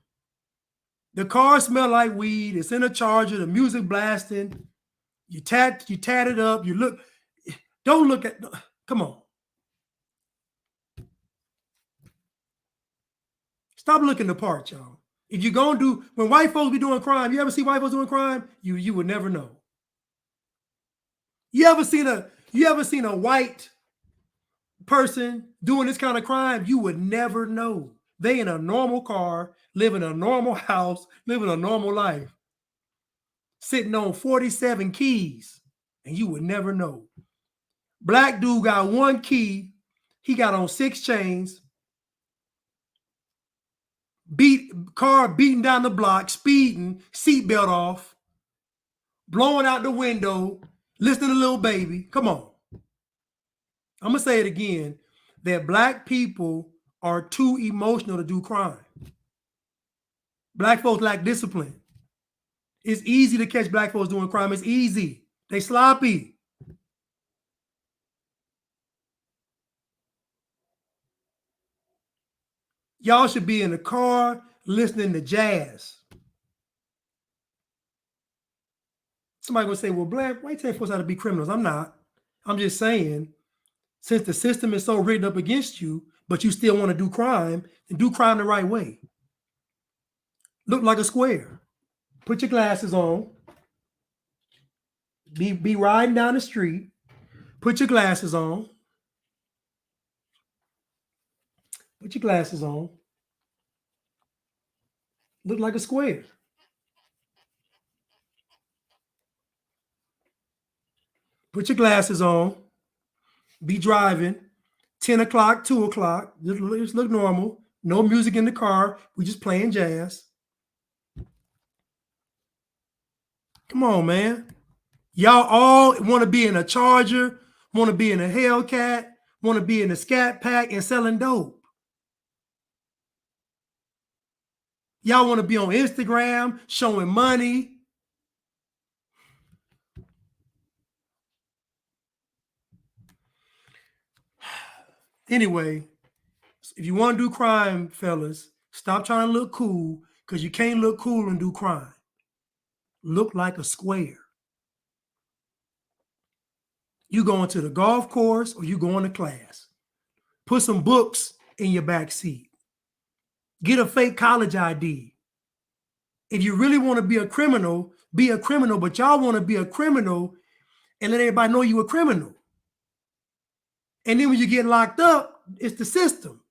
The car smell like weed. It's in a Charger. The music blasting. You tatted up. You look. Don't look at. Come on. Stop looking the part, y'all. If you're gonna do, when white folks be doing crime, you ever see white folks doing crime? You would never know. You ever seen a white person doing this kind of crime, you would never know. They in a normal car, live in a normal house, living a normal life, sitting on 47 keys, and you would never know. Black dude got 1 key. He got on 6 chains. Car beating down the block, speeding, seatbelt off, blowing out the window, listening to Lil Baby. Come on. I'm going to say it again, that black people are too emotional to do crime. Black folks lack discipline. It's easy to catch black folks doing crime. It's easy. They sloppy. Y'all should be in the car listening to jazz. Somebody will say, well, Black, why you telling folks how to be criminals? I'm not. I'm just saying, since the system is so rigged up against you, but you still want to do crime, then do crime the right way. Look like a square. Put your glasses on. Be riding down the street. Put your glasses on. Put your glasses on. Look like a square. Put your glasses on. Be driving. 10 o'clock, 2 o'clock. Just look normal. No music in the car. We just playing jazz. Come on, man. Y'all all want to be in a Charger, want to be in a Hellcat, want to be in a Scat Pack and selling dope. Y'all want to be on Instagram showing money. Anyway, if you want to do crime, fellas, stop trying to look cool, because you can't look cool and do crime. Look like a square. You going to the golf course or you going to class. Put some books in your back seat. Get a fake college ID. If you really want to be a criminal, but y'all want to be a criminal and let everybody know you a criminal. And then when you get locked up, it's the system.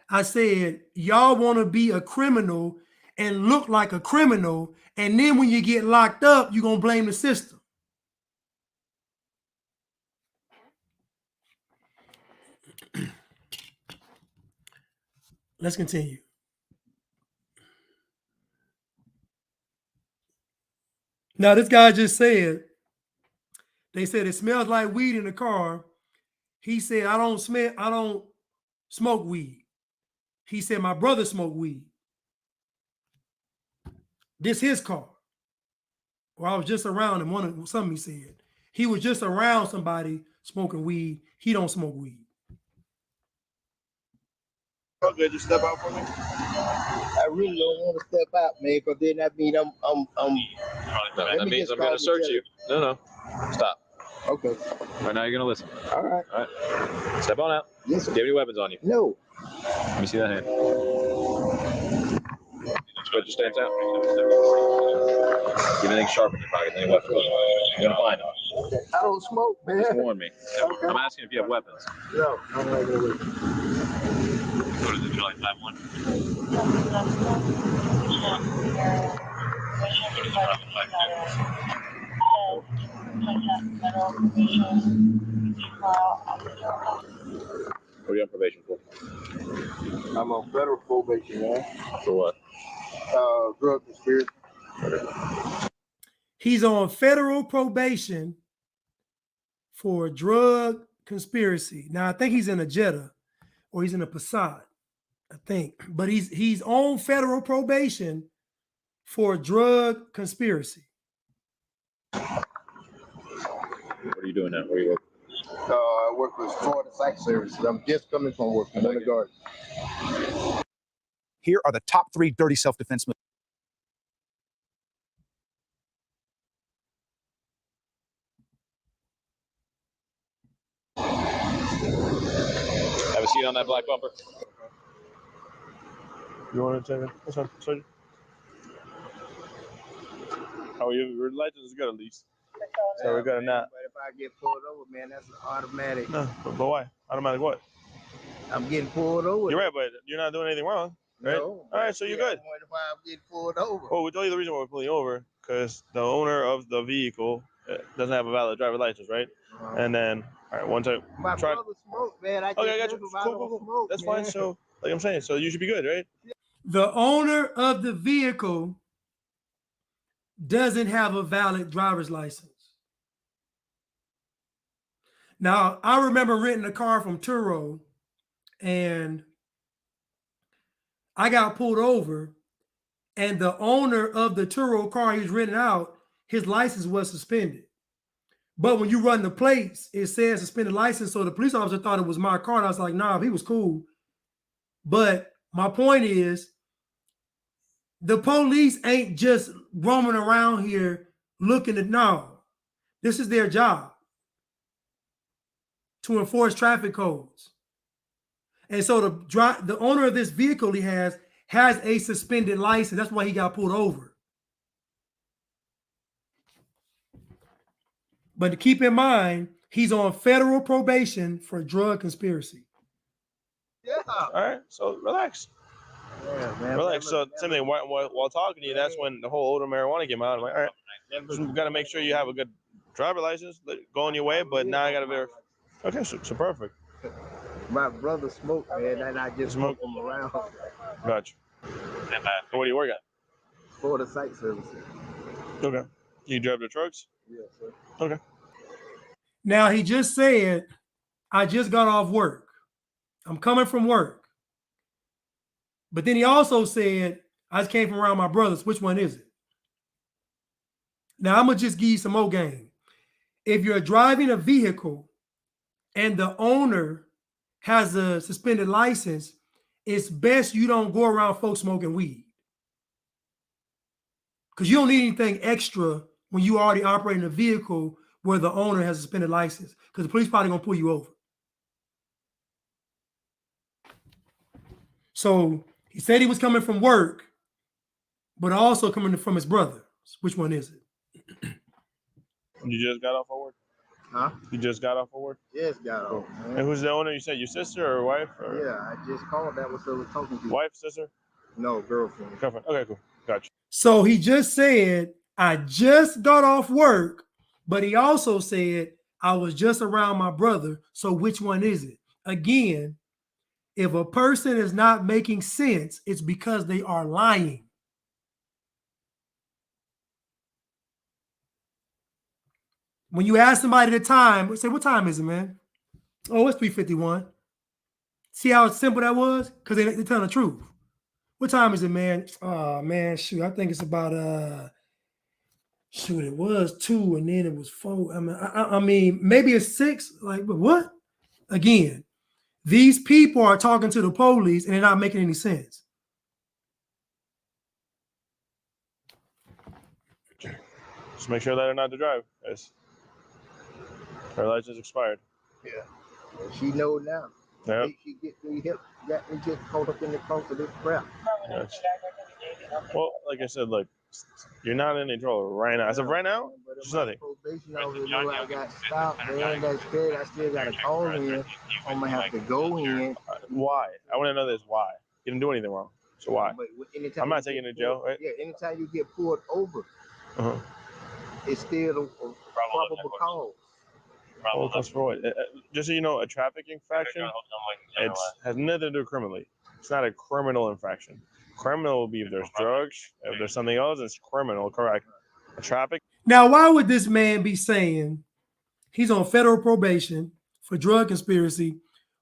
I said, y'all want to be a criminal and look like a criminal, and then when you get locked up, you're going to blame the system. Let's continue. Now, this guy just said, they said it smells like weed in the car. He said, I don't smoke weed. He said, my brother smoked weed. This his car. Or I was just around him. Something he said. He was just around somebody smoking weed. He don't smoke weed.
Okay, just step out for me.
I really don't want to step out, man, because then that means I'm.
No, that means I'm going to search you. No. Stop.
Okay.
Right now, you're going to listen.
All right.
All right. Step on out.
Yes,
Do you have any weapons on you?
No.
Let me see that hand. Put your stance out. Give anything sharp in your pocket, any weapons. You're going to find them.
I don't smoke, man.
Just warn me. Okay. I'm asking if you have weapons.
No, I don't have any weapons.
What is it, July 5-1? What are you on probation for?
I'm on federal probation, man.
For what?
Drug conspiracy.
He's on federal probation for drug conspiracy. Now, I think he's in a Jetta or he's in a Passat, I think. But he's on federal probation for drug conspiracy.
What are you doing now? Where are you working?
I work for Florida Site Services. I'm just coming from work. I'm in the garden.
Here are the top 3 dirty self-defense moves.
Have a seat on that black bumper.
You want to take it? What's up, Sergeant? How are you? Your license is good, at least. So we're gonna not.
But if I get pulled over, man, that's automatic.
No, but why? Automatic what?
I'm getting pulled over.
You're right, but you're not doing anything wrong, right?
No.
All right, so you're good.
I'm wondering why I'm getting pulled over.
Well, we tell you the reason why we're pulling you over, because the owner of the vehicle doesn't have a valid driver license, right? And then, all right, one time.
My brother smoked, man. I
Okay, I got
just
you.
live
Cool,
I
cool,
don't
cool.
smoke,
That's
man.
fine. So, like I'm saying, so you should be good, right?
The owner of the vehicle doesn't have a valid driver's license. Now, I remember renting a car from Turo, and I got pulled over, and the owner of the Turo car he was renting out, his license was suspended. But when you run the plates, it says suspended license. So the police officer thought it was my car. And I was like, nah, he was cool. But my point is, the police ain't just roaming around here looking at, no. This is their job, to enforce traffic codes. And so the owner of this vehicle he has a suspended license. That's why he got pulled over. But to keep in mind, he's on federal probation for drug conspiracy.
Yeah.
All right, so relax.
Yeah, man.
Relax. So, same thing. While talking to you, that's when the whole odor marijuana came out. I'm like, all right, just got to make sure you have a good driver license, go on your way. But now I got to verify. Okay, so perfect.
My brother smoked, man, and I just smoke him around.
Gotcha. What do you work at?
For the site services.
Okay. You drive the trucks?
Yes, sir.
Okay.
Now, he just said, I just got off work. I'm coming from work. But then he also said, I just came from around my brothers. Which one is it? Now, I'm going to just give you some more game. If you're driving a vehicle and the owner has a suspended license, it's best you don't go around folks smoking weed. Because you don't need anything extra when you already operating a vehicle where the owner has a suspended license. Because the police probably going to pull you over. So he said he was coming from work, but also coming from his brother. Which one is it?
You just got off of work?
Huh?
You just got off of work?
Yes, got off, man.
And who's the owner? You said your sister or wife? Or?
Yeah, I just called. That was who I was talking to.
Wife, sister?
No, girlfriend.
Girlfriend. Okay, cool. Gotcha.
So he just said, I just got off work, but he also said, I was just around my brother. So which one is it? Again, if a person is not making sense, it's because they are lying. When you ask somebody the time, say, what time is it, man? Oh, it's 3:51. See how simple that was? Because they're telling the truth. What time is it, man? Oh, man, shoot. I think it's about, shoot, it was 2 and then it was 4. I mean, maybe it's 6. Like, but what? Again, these people are talking to the police and they're not making any sense.
Just make sure that they're not to drive. Yes. Her license expired.
Yeah. She know now.
Yeah.
She got me get caught up in the course of this crap.
Yes. Well, like I said, look, you're not in any trouble right now. As of right now, just nothing.
Probation officer know I got stopped. They ain't that scared. I still got to call in. I'm gonna have to go in.
Why? I want to know this. Why? You didn't do anything wrong. So why?
But anytime
I'm not
you
taking
get
you to jail,
pulled-
right?
Yeah, anytime you get pulled over, it's still a probable cause.
Well, that's for what? Just so you know, a traffic infraction, it has nothing to do criminally. It's not a criminal infraction. Criminal will be if there's drugs, if there's something else, it's criminal, correct? A traffic.
Now, why would this man be saying he's on federal probation for drug conspiracy?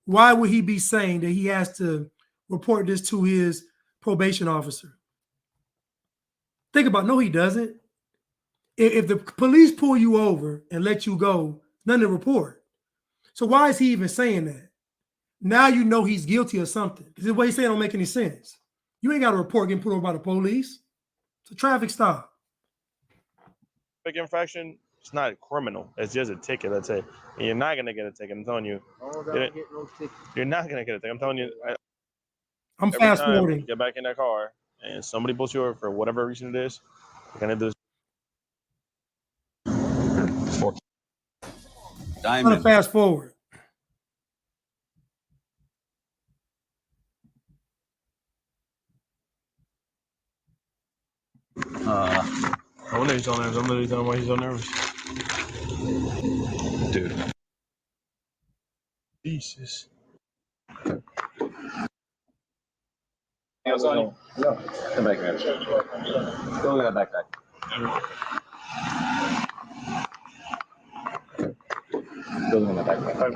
Why would he be saying that he has to report this to his probation officer? Think about it. No, he doesn't. If the police pull you over and let you go, nothing to report. So why is he even saying that? Now you know he's guilty of something. Because the way he's saying don't make any sense. You ain't got to report getting pulled over by the police. It's a traffic stop.
Traffic infraction, it's not criminal. It's just a ticket, let's say. And you're not going to get a ticket. I'm telling you. You're not going to get a ticket. I'm telling you.
I'm
every
fast
time
forwarding.
you get back in that car and somebody pulls you over for whatever reason it is, you're going to do
I'm gonna fast forward.
I wonder he's on nervous. I'm literally telling him why he's on nervous. Dude. Jesus.
No, come back here. Go look at that backpack. Go look at that backpack.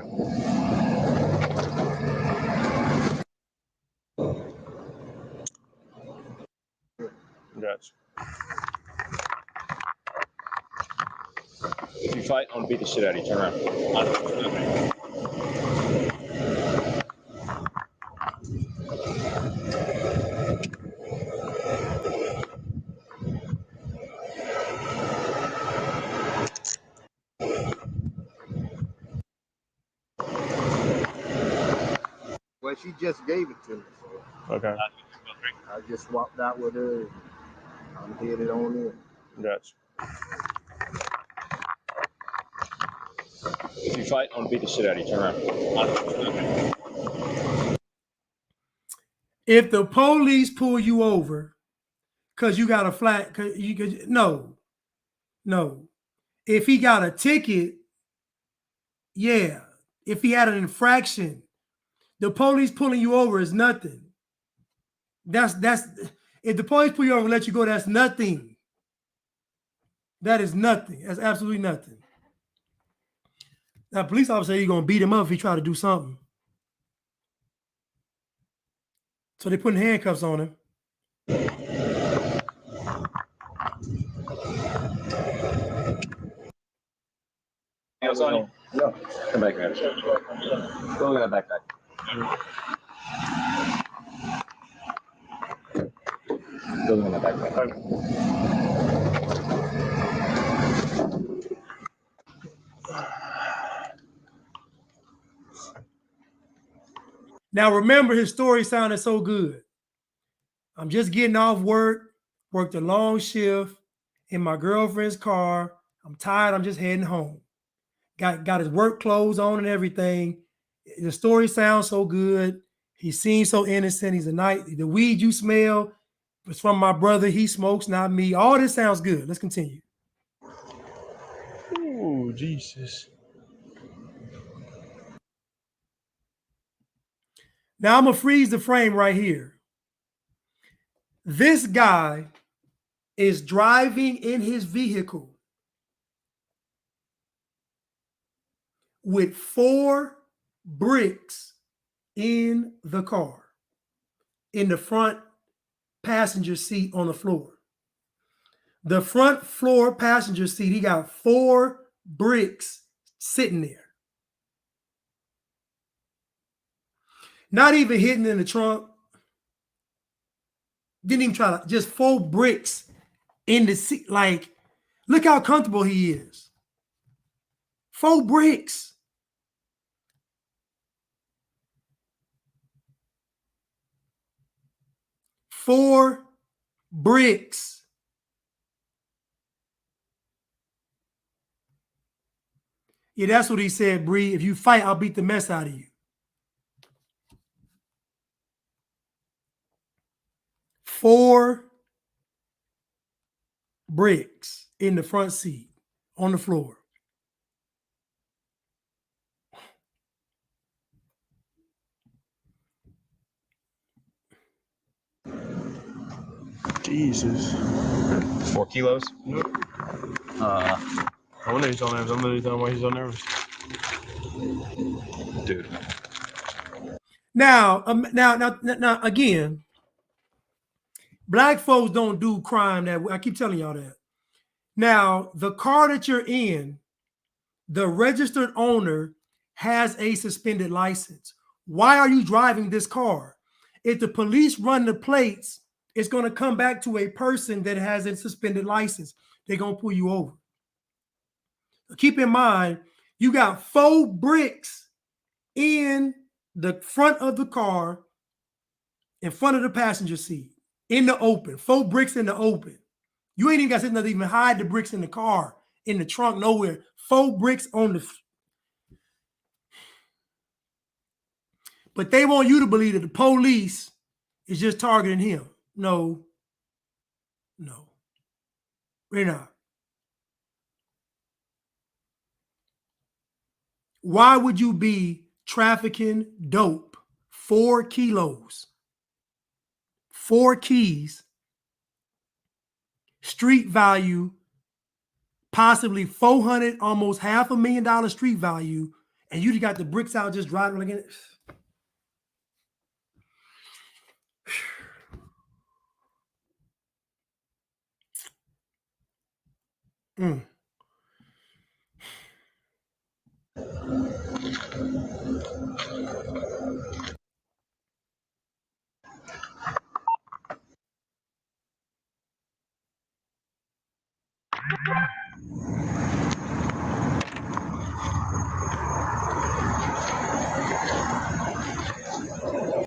Gotcha.
If you fight, I'm gonna beat the shit out of you. Turn around.
Well, she just gave it to me, so
Okay.
I just swapped out with her. And I'm headed on in.
Gotcha.
If you fight, I'm gonna beat the shit out of you. Turn around.
If the police pull you over because you got a flat, no. If he got a ticket, yeah. If he had an infraction, the police pulling you over is nothing. That's if the police pull you over and let you go, that's nothing. That is nothing. That's absolutely nothing. Now, police officer, you're gonna beat him up if he try to do something. So they putting handcuffs on him.
No, come back here. Go look at that backpack. Go look at that backpack.
Now remember, his story sounded so good. I'm just getting off work, worked a long shift in my girlfriend's car. I'm tired. I'm just heading home. Got his work clothes on and everything. The story sounds so good. He seems so innocent. He's a night. The weed you smell was from my brother. He smokes, not me. All this sounds good. Let's continue.
Ooh, Jesus.
Now I'm gonna freeze the frame right here. This guy is driving in his vehicle with 4 bricks in the car, in the front passenger seat on the floor. The front floor passenger seat, he got 4 bricks sitting there. Not even hidden in the trunk. Didn't even try to, just 4 bricks in the seat. Like, look how comfortable he is. 4 bricks. Four bricks. Yeah, that's what he said, Bree. If you fight, I'll beat the mess out of you. 4 bricks in the front seat on the floor.
Jesus.
4 kilos?
Yep. I wonder he's on nervous. I'm literally telling him why he's on nervous.
Dude.
Now, again, black folks don't do crime that way. I keep telling y'all that. Now, the car that you're in, the registered owner has a suspended license. Why are you driving this car? If the police run the plates, it's going to come back to a person that has a suspended license. They're going to pull you over. Keep in mind, you got 4 bricks in the front of the car, in front of the passenger seat, in the open. 4 bricks in the open. You ain't even got to even hide the bricks in the car, in the trunk, nowhere. 4 bricks on the. But they want you to believe that the police is just targeting him. No. They're not. Why would you be trafficking dope 4 kilos, 4 keys, street value, possibly 400, almost $500,000 street value, and you just got the bricks out just driving like it? Mm.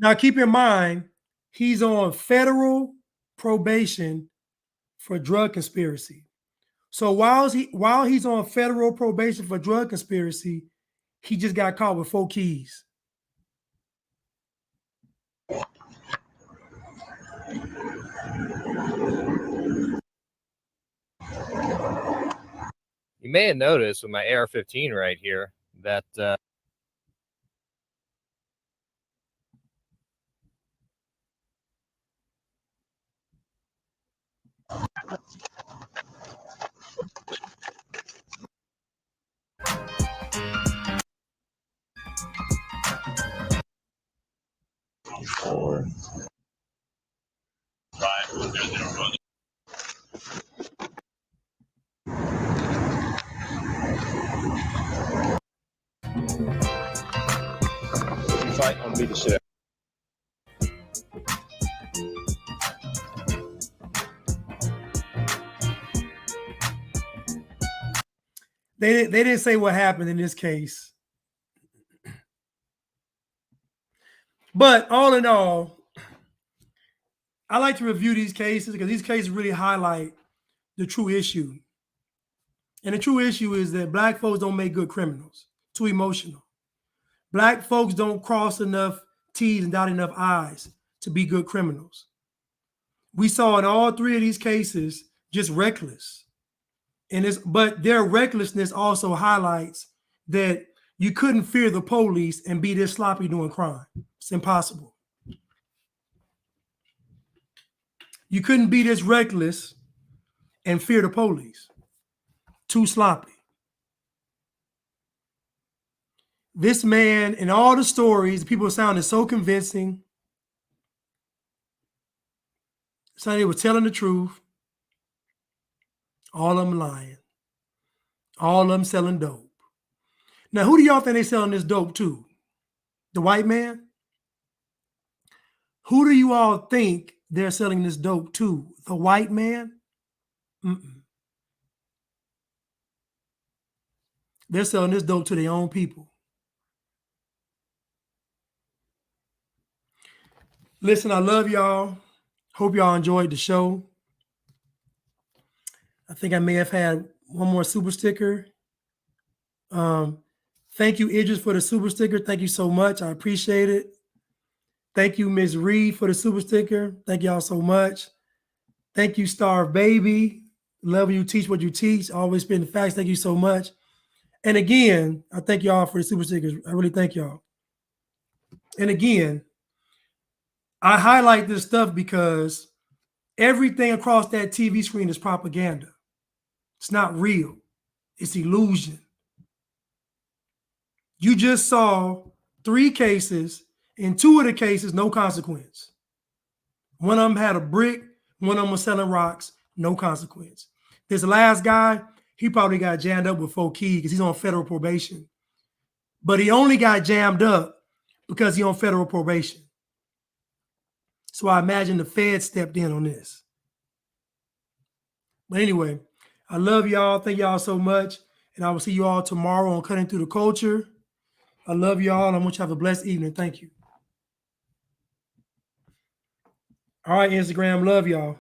Now, keep in mind, he's on federal probation for drug conspiracy. So while he's on federal probation for drug conspiracy, he just got caught with 4 keys.
You may have noticed with my AR-15 right here that
Fight, I'm beat the shit out.
They didn't say what happened in this case. But all in all, I like to review these cases because these cases really highlight the true issue. And the true issue is that Black folks don't make good criminals. Too emotional. Black folks don't cross enough T's and dot enough I's to be good criminals. We saw in all 3 of these cases just reckless. But their recklessness also highlights that you couldn't fear the police and be this sloppy doing crime. It's impossible. You couldn't be this reckless and fear the police. Too sloppy. This man, in all the stories, people sounded so convincing. So they were telling the truth. All of them lying. All of them selling dope. Now, who do y'all think they selling this dope to? The white man? Who do you all think they're selling this dope to? The white man? Mm-mm. They're selling this dope to their own people. Listen, I love y'all. Hope y'all enjoyed the show. I think I may have had one more super sticker. Thank you, Idris, for the super sticker. Thank you so much. I appreciate it. Thank you, Ms. Reed, for the super sticker. Thank y'all so much. Thank you, Star Baby. Love you, teach what you teach. Always spin the facts. Thank you so much. And again, I thank y'all for the super stickers. I really thank y'all. And again, I highlight this stuff because everything across that TV screen is propaganda. It's not real. It's illusion. You just saw 3 cases. In 2 of the cases, no consequence. One of them had a brick. One of them was selling rocks. No consequence. This last guy, he probably got jammed up with 4 keys because he's on federal probation. But he only got jammed up because he's on federal probation. So I imagine the Fed stepped in on this. But anyway, I love y'all. Thank y'all so much. And I will see you all tomorrow on Cutting Through the Culture. I love y'all. I want you to have a blessed evening. Thank you. All right, Instagram. Love y'all.